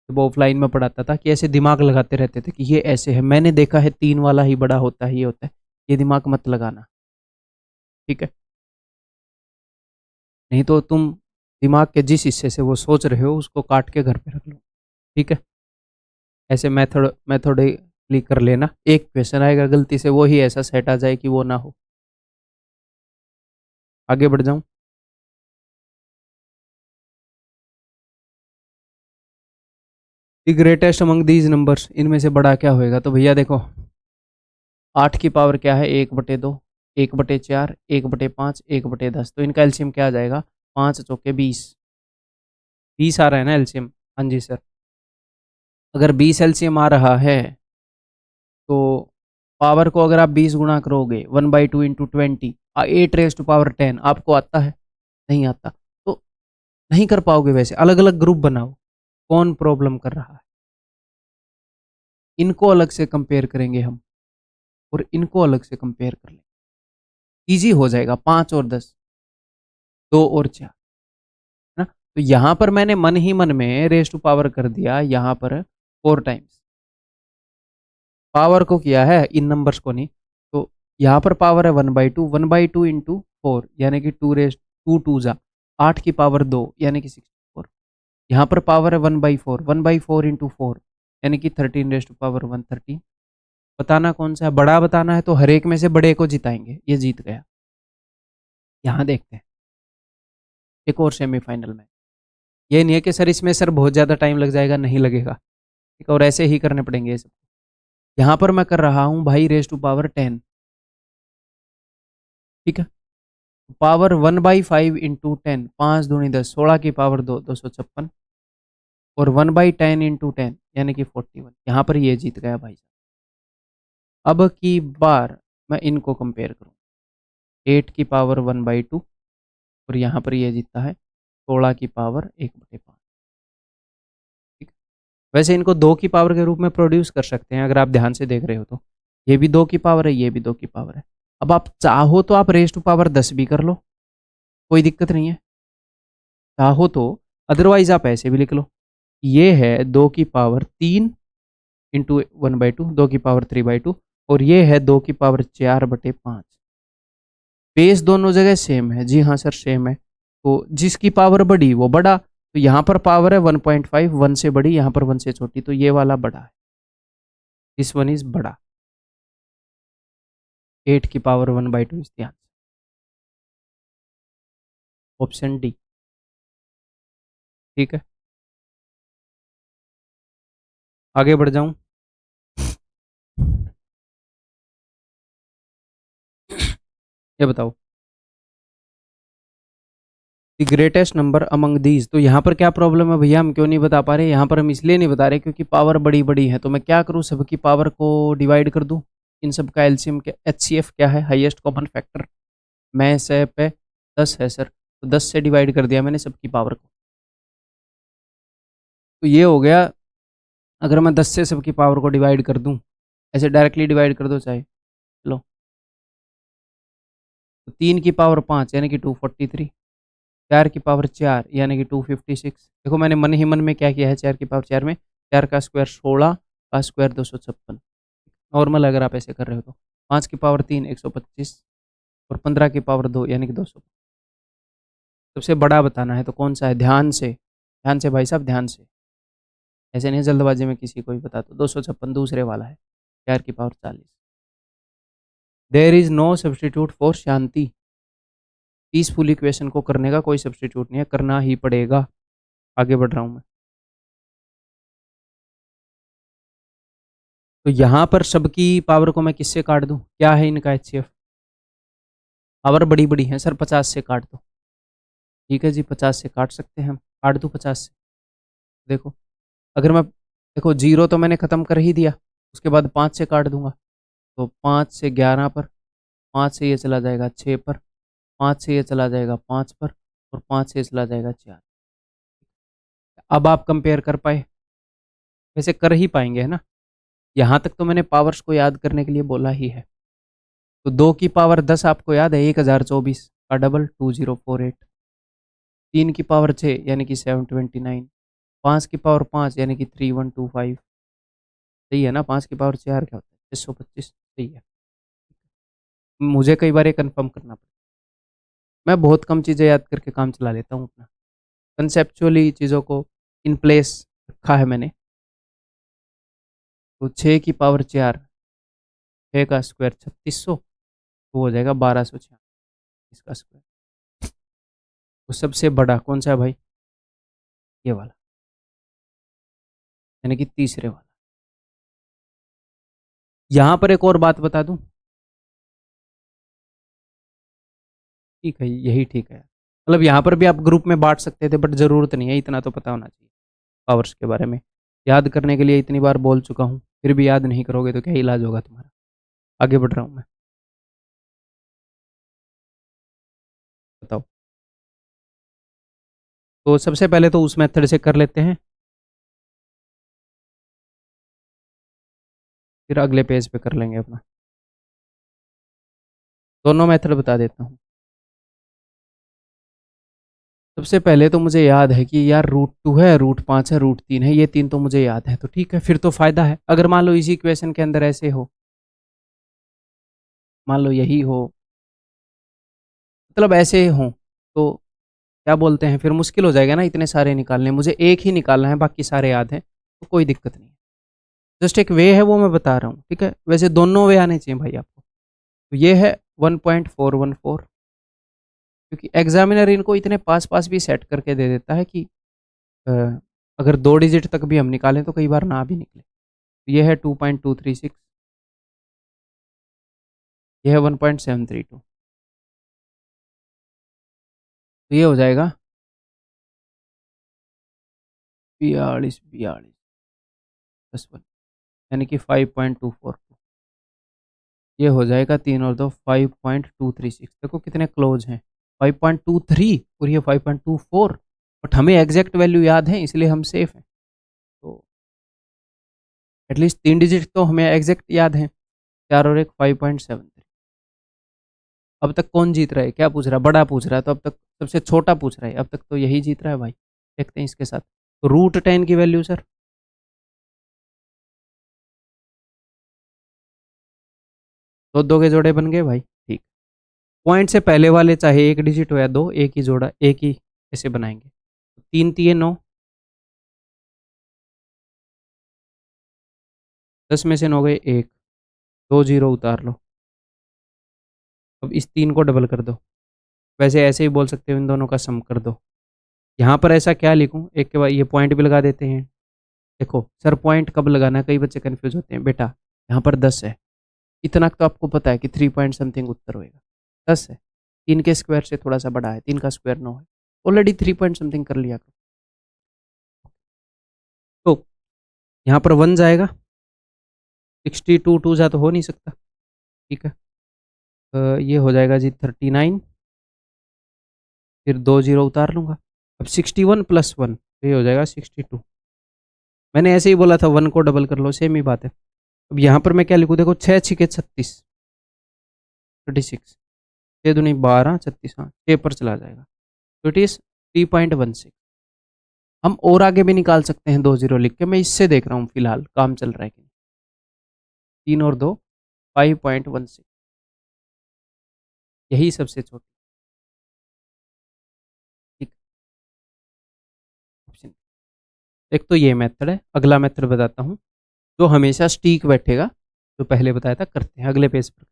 Speaker 1: जब ऑफलाइन में पढ़ाता था, कि ऐसे दिमाग लगाते रहते थे कि ये ऐसे है, मैंने देखा है 3 वाला ही बड़ा होता है, ये होता है। ये दिमाग मत लगाना, ठीक है? नहीं तो तुम दिमाग के जिस हिस्से से वो सोच रहे हो उसको काट के घर पे रख लो। ठीक है, ऐसे मेथोडली कर लेना, एक क्वेश्चन आएगा गलती से, वो ही ऐसा सेट आ जाए कि वो ना हो। आगे बढ़ जाऊं। The greatest among these numbers, इनमें से बड़ा क्या होएगा? तो भैया देखो, 8 की पावर क्या है? 1/2, 1/4, 1/5, 1/10। तो इनका एलसीएम क्या आ जाएगा? 5 चौके 20, 20 आ रहा है ना एलसीएम? हाँ जी सर। अगर 20 एलसीएम आ रहा है तो पावर को अगर आप 20 गुणा करोगे, 1/2 इंटू 20, 8 रेज टू पावर 10, आपको आता है? नहीं आता, तो नहीं कर पाओगे। वैसे अलग अलग ग्रुप बनाओ, कौन प्रॉब्लम कर रहा है, इनको अलग से कंपेयर करेंगे हम, और इनको अलग से कंपेयर कर लेंगे, इजी हो जाएगा। 5 और 10, 2 और 4, है ना? तो यहां पर मैंने मन ही मन में रेज टू पावर कर दिया, यहां पर 4 टाइम्स पावर को किया है, इन नंबर्स को नहीं। तो यहाँ पर पावर है 1/2, 1/2 इंटू 4 यानी कि 2 जा 8 की पावर 2 यानी कि 64। यहाँ पर पावर है 1/4, 1/4 इंटू 4 यानी कि 13 बताना कौन सा है बड़ा, बताना है तो हर एक में से बड़े को जिताएंगे, ये जीत गया। यहाँ देखते हैं एक और सेमीफाइनल में। ये नहीं है कि सर इसमें सर बहुत ज़्यादा टाइम लग जाएगा, नहीं लगेगा, ठीक है, और ऐसे ही करने पड़ेंगे ये सब। यहाँ पर मैं कर रहा हूँ भाई रेज टू पावर 10, ठीक है। पावर 1/5 इंटू 10, 5×2 = 10, 16 की पावर 2, 256, और 1/10 इंटू 10 यानी कि 41। यहाँ पर ये जीत गया भाई साहब। अब की बार मैं इनको कंपेयर करूँ, 8 की पावर 1/2 और यहाँ पर ये जीतता है 16 की पावर 1/5, ठीक है। वैसे इनको 2 की पावर के रूप में प्रोड्यूस कर सकते हैं अगर आप ध्यान से देख रहे हो तो। ये भी 2 की पावर है, ये भी 2 की पावर है। अब आप चाहो तो आप रेज टू पावर 10 भी कर लो, कोई दिक्कत नहीं है, चाहो तो। अदरवाइज आप ऐसे भी लिख लो, ये है 2 की पावर 3 इंटू 1/2, 2 की पावर 3/2, और ये है 2 की पावर 4/5। बेस दोनों जगह सेम है, जी हाँ सर सेम है। तो जिसकी पावर बड़ी वो बड़ा, तो यहाँ पर पावर है 1.5, 1 से बड़ी, यहाँ पर 1 से छोटी, तो ये वाला बड़ा है, दिस वन इज बड़ा। 8 की power 1/2 is the answer, option D, ठीक है। आगे बढ़ जाऊं, ये बताओ the greatest number among these. तो यहाँ पर क्या प्रॉब्लम है भैया, हम क्यों नहीं बता पा रहे? यहाँ पर हम इसलिए नहीं बता रहे क्योंकि पावर बड़ी बड़ी है। तो मैं क्या करूँ, सबकी पावर को डिवाइड कर दूँ, इन सब का एलसीएम क्या, एचसीएफ क्या है, हाईएस्ट कॉमन फैक्टर। मैं से पे 10 है सर, तो 10 से डिवाइड कर दिया मैंने सबकी पावर को, तो ये हो गया। अगर मैं 10 से सबकी पावर को डिवाइड कर दूँ, ऐसे डायरेक्टली डिवाइड कर दो चाहे, चलो, तो 3 की पावर 5 यानी कि 243, 4 की पावर 4 यानी कि 256। देखो मैंने मन ही मन में क्या किया है, 4 की पावर 4 में 4 का स्क्वायर 16 का स्क्वायर 256, नॉर्मल अगर आप ऐसे कर रहे हो तो। 5 की पावर 3 125, और 15 की पावर 2 यानी कि 200। सबसे बड़ा बताना है तो कौन सा है, ध्यान से, ध्यान से भाई साहब, ध्यान से, ऐसे नहीं जल्दबाजी में किसी को भी बता दो। 256 दूसरे वाला है, 4 की power 40। There is no substitute for shanti. Peaceful equation को करने का कोई सब्सटीट्यूट नहीं है, करना ही पड़ेगा। आगे बढ़ रहा हूँ मैं। तो यहाँ पर सबकी पावर को मैं किससे काट दूँ, क्या है इनका एचसीएफ? पावर बड़ी बड़ी है सर, 50 से काट दो, ठीक है जी, 50 से काट सकते हैं हम, काट दूँ 50 से। देखो अगर मैं, देखो जीरो तो मैंने ख़त्म कर ही दिया, उसके बाद 5 से काट दूंगा, तो 5 से 11 पर, 5 से ये चला जाएगा 6 पर, 5 से ये चला जाएगा 5 पर, और 5 से ये चला जाएगा 4। अब आप कंपेयर कर पाए? वैसे कर ही पाएंगे है ना, यहाँ तक तो मैंने पावर्स को याद करने के लिए बोला ही है। तो 2 की पावर 10 आपको याद है, 1024 का डबल 2048। 3 की पावर 6 यानी कि 729। 5 की पावर 5 यानी कि 3125। सही है ना, 5 की पावर 4 क्या होता है, 625। सही है, मुझे कई बार ये कंफर्म करना पड़ा। मैं बहुत कम चीज़ें याद करके काम चला लेता हूँ अपना, कंसेप्चुअली चीज़ों को इन प्लेस रखा है मैंने। तो 6 की पावर 4, 6 का स्क्वायर 3600, तो हो जाएगा 1246 इसका स्क्वायर। तो सबसे बड़ा कौन सा है भाई, ये वाला, यानी कि तीसरे वाला। यहाँ पर एक और बात बता दूं, ठीक है यही ठीक है, मतलब यहाँ पर भी आप ग्रुप में बांट सकते थे, बट ज़रूरत नहीं है, इतना तो पता होना चाहिए पावर्स के बारे में। याद करने के लिए इतनी बार बोल चुका हूँ, फिर भी याद नहीं करोगे तो क्या इलाज होगा तुम्हारा। आगे बढ़ रहा हूँ मैं, बताओ। तो सबसे पहले तो उस मेथड से कर लेते हैं, फिर अगले पेज पे कर लेंगे अपना। दोनों मेथड बता देता हूँ। सबसे पहले तो मुझे याद है कि यार √2 है, √5 है, √3 है, ये 3 तो मुझे याद है, तो ठीक है, फिर तो फायदा है। अगर मान लो इसी इक्वेशन के अंदर ऐसे हो, मान लो यही हो, मतलब ऐसे हो, तो क्या बोलते हैं, फिर मुश्किल हो जाएगा ना इतने सारे निकालने। मुझे एक ही निकालना है, बाकी सारे याद हैं, तो कोई दिक्कत नहीं है। जस्ट एक वे है वो मैं बता रहा हूँ, ठीक है। वैसे दोनों वे आने चाहिए भाई आपको। तो ये है 1.414, क्योंकि एग्जामिनर इनको इतने पास पास भी सेट करके दे देता है कि अ, अगर 2 डिजिट तक भी हम निकालें तो कई बार ना भी निकले। तो ये है 2.236, ये है 1.732। तो ये हो जाएगा 42 प्लस 1, यानी कि 5.242। ये हो जाएगा 3 और 2 5.236। देखो कितने क्लोज हैं, 5.23 और ये 5.24। बट हमें एग्जैक्ट वैल्यू याद है, इसलिए हम सेफ हैं। तो एटलीस्ट 3 डिजिट तो हमें एग्जैक्ट याद है, 4 और 1 5.73। अब तक कौन जीत रहा है, क्या पूछ रहा है, बड़ा पूछ रहा है, तो अब तक सबसे छोटा पूछ रहा है, अब तक तो यही जीत रहा है भाई। देखते हैं इसके साथ। तो √10 की वैल्यू सर, दो दो के जोड़े बन गए भाई, ठीक। पॉइंट से पहले वाले चाहे 1 डिजिट हो या 2, एक ही जोड़ा, एक ही ऐसे बनाएंगे। 3 3 9, 10 में से 9 गए 1, 2 0 उतार लो। अब इस 3 को डबल कर दो। वैसे ऐसे ही बोल सकते हो, इन दोनों का सम कर दो। यहाँ पर ऐसा क्या लिखूँ, एक के बाद ये पॉइंट भी लगा देते हैं। देखो सर, पॉइंट कब लगाना है, कई बच्चे कंफ्यूज होते हैं। बेटा यहाँ पर 10 है, इतना तो आपको पता है कि 3 पॉइंट समथिंग उत्तर होएगा। 10 है, 3 के स्क्वायर से थोड़ा सा बड़ा है, 3 का स्क्वायर 9 है। ऑलरेडी 3 पॉइंट समथिंग कर लिया करो। तो यहाँ पर 1 जाएगा, 62 2 जा तो हो नहीं सकता, ठीक है। ये हो जाएगा जी 39, फिर 2 0 उतार लूँगा। अब 61 प्लस 1, तो ये हो जाएगा 62। मैंने ऐसे ही बोला था 1 को डबल कर लो, सेम ही बात है। अब यहाँ पर मैं क्या लिखूँ, देखो 6 6 36, 36, 6 दूनी 12, 36, हाँ 6 पर चला जाएगा। तो इट इज़ 3.16। हम और आगे भी निकाल सकते हैं 2 0 लिख के, मैं इससे देख रहा हूँ फिलहाल काम चल रहा है कि 3 और 2 5.16, यही सबसे छोटी, ठीक ऑप्शन। एक तो ये मेथड है, अगला मेथड बताता हूँ जो हमेशा स्टीक बैठेगा, जो पहले बताया था, करते हैं अगले पेज पर।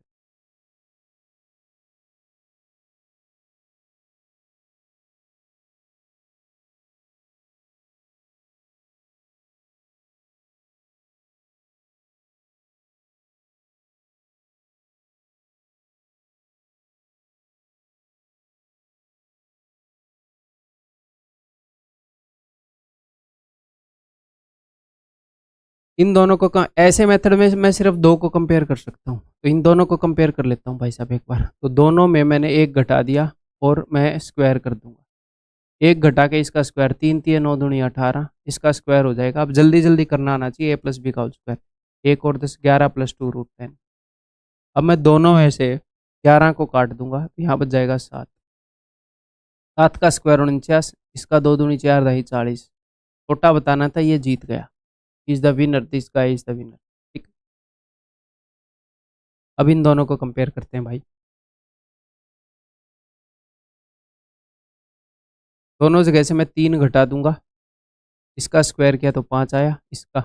Speaker 1: इन दोनों को ऐसे मेथड में मैं सिर्फ 2 को कंपेयर कर सकता हूँ, तो इन दोनों को कंपेयर कर लेता हूँ भाई साहब एक बार। तो दोनों में मैंने 1 घटा दिया और मैं स्क्वायर कर दूंगा। 1 घटा के इसका स्क्वायर, 3 3 9 दूनी 18, इसका स्क्वायर हो जाएगा। अब जल्दी जल्दी करना आना चाहिए, a प्लस बी का होल स्क्वायर, 1 और 10 11 प्लस 2 √10। अब मैं दोनों में से 11 को काट दूंगा, तो यहाँ बच जाएगा 7। 7 का स्क्वायर 49, इसका 2 दूनी 4 दही 40। छोटा बताना था, ये जीत गया। Is the winner, this guy is the winner, ठीक। अब इन दोनों को कंपेयर करते हैं भाई। दोनों जगह से मैं 3 घटा दूंगा, इसका स्क्वायर किया तो 5 आया, इसका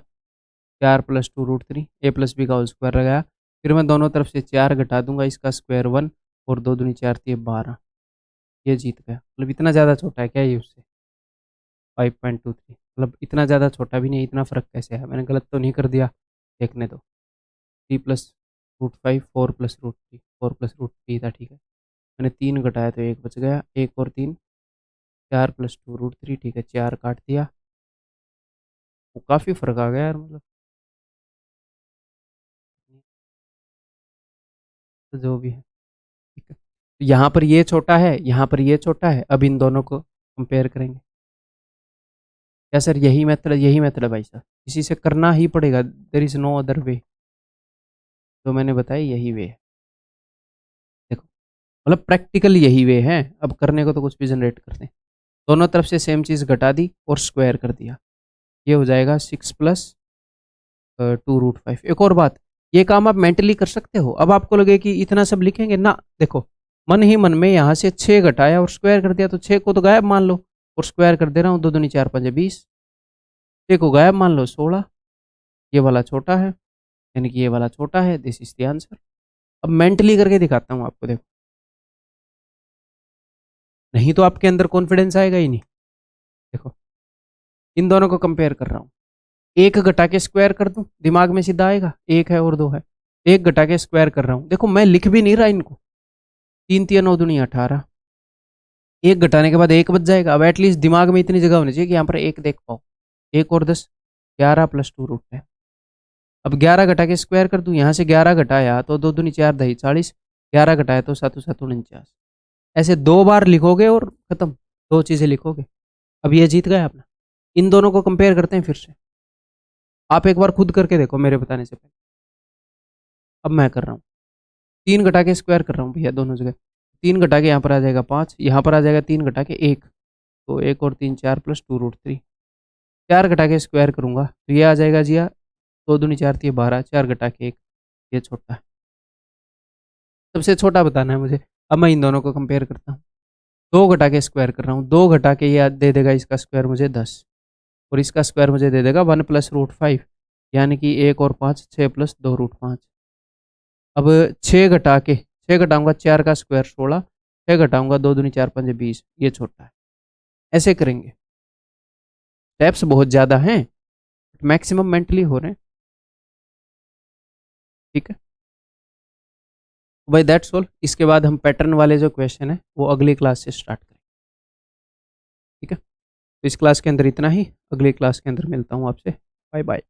Speaker 1: 4 प्लस 2 √3, a प्लस बी का होल स्क्वायर लगाया। फिर मैं दोनों तरफ से 4 घटा दूंगा, इसका स्क्वायर 1 और 2 दूनी 4 थी 12। ये जीत गया। मतलब इतना ज़्यादा छोटा है क्या ये उससे, 5.23, मतलब इतना ज़्यादा छोटा भी नहीं, इतना फ़र्क कैसे है, मैंने गलत तो नहीं कर दिया, देखने दो। 3 प्लस √5, 4 प्लस √3, 4 प्लस √3 था, ठीक है। मैंने 3 घटाया तो 1 बच गया, 1 और 3, 4 प्लस 2 √3, ठीक है, 4 काट दिया। वो काफ़ी फ़र्क आ गया यार, मतलब तो जो भी है, ठीक है। तो यहाँ पर ये छोटा है, यहाँ पर ये छोटा है। अब इन दोनों को कंपेयर करेंगे। क्या सर यही मेथड है भाई साहब, इसी से करना ही पड़ेगा, there is no other way. तो मैंने बताया यही वे है, देखो, मतलब प्रैक्टिकल यही वे है। अब करने को तो कुछ भी जनरेट करते हैं। दोनों तरफ से सेम चीज़ घटा दी और स्क्वायर कर दिया, ये हो जाएगा 6 प्लस 2 √5। एक और बात, ये काम आप मेंटली कर सकते हो। अब आपको लगे कि इतना सब लिखेंगे ना, देखो मन ही मन में यहाँ से 6 घटाया और स्क्वायर कर दिया, तो 6 को तो गायब मान लो और स्क्वायर कर दे रहा हूँ। 2 दूनी 4 5 20, 6 को गायब मान लो 16। ये वाला छोटा है, यानी कि ये वाला छोटा है। This is the answer. अब मेंटली करके दिखाता हूँ आपको, देखो। नहीं तो आपके अंदर कॉन्फिडेंस आएगा ही नहीं। देखो इन दोनों को कंपेयर कर रहा हूँ, एक घटा के स्क्वायर कर दूं, दिमाग में सीधा आएगा, एक है और दो है। एक घटा के स्क्वायर कर रहा हूँ, देखो मैं लिख भी नहीं रहा इनको। 3 3 9 दूनी 18, एक घटाने के बाद एक बच जाएगा। अब एटलीस्ट दिमाग में इतनी जगह होनी चाहिए कि यहाँ पर एक देख पाओ। एक और 10, 11 + 2 रूट है। अब 11 घटा के स्क्वायर कर दूं, यहाँ से 11 घटाया तो 2 दूनी 4 दही 40, 11 घटाया तो 7 7 49। ऐसे 2 बार लिखोगे और खत्म, 2 चीजें लिखोगे। अब ये जीत गया अपना। इन दोनों को कंपेयर करते हैं फिर से। आप एक बार खुद करके देखो मेरे बताने से पहले। अब मैं कर रहा हूँ, 3 घटा के स्क्वायर कर रहा हूँ भैया दोनों जगह। 3 घटा के यहाँ पर आ जाएगा 5, यहाँ पर आ जाएगा 3 घटा के 1, तो 1 और 3 4 + 2 रूट 3। 4 घटा के स्क्वायर करूँगा तो ये आ जाएगा जी, 2 दूनी 4 थी 12, 4 घटा के 1, ये छोटा है। सबसे छोटा बताना है मुझे। अब मैं इन दोनों को कंपेयर करता हूँ। 2 घटा के स्क्वायर कर रहा हूँ, 2 घटा के ये दे देगा इसका स्क्वायर मुझे 10, और इसका स्क्वायर मुझे दे देगा 1 + √5, यानी कि 1 और 5, 6 + 2 √5। अब 6 घटा के 6 घटाऊंगा 4 का स्क्वायर 16, 6 घटाऊंगा 2 दूनी 4 5 20, ये छोटा है। ऐसे करेंगे। स्टेप्स बहुत ज़्यादा हैं, मैक्सिमम मेंटली हो रहे हैं। ठीक है भाई, दैट्स ऑल। इसके बाद हम पैटर्न वाले जो क्वेश्चन है वो अगली क्लास से स्टार्ट करेंगे। ठीक है, तो इस क्लास के अंदर इतना ही। अगली क्लास के अंदर मिलता हूँ आपसे। Bye bye.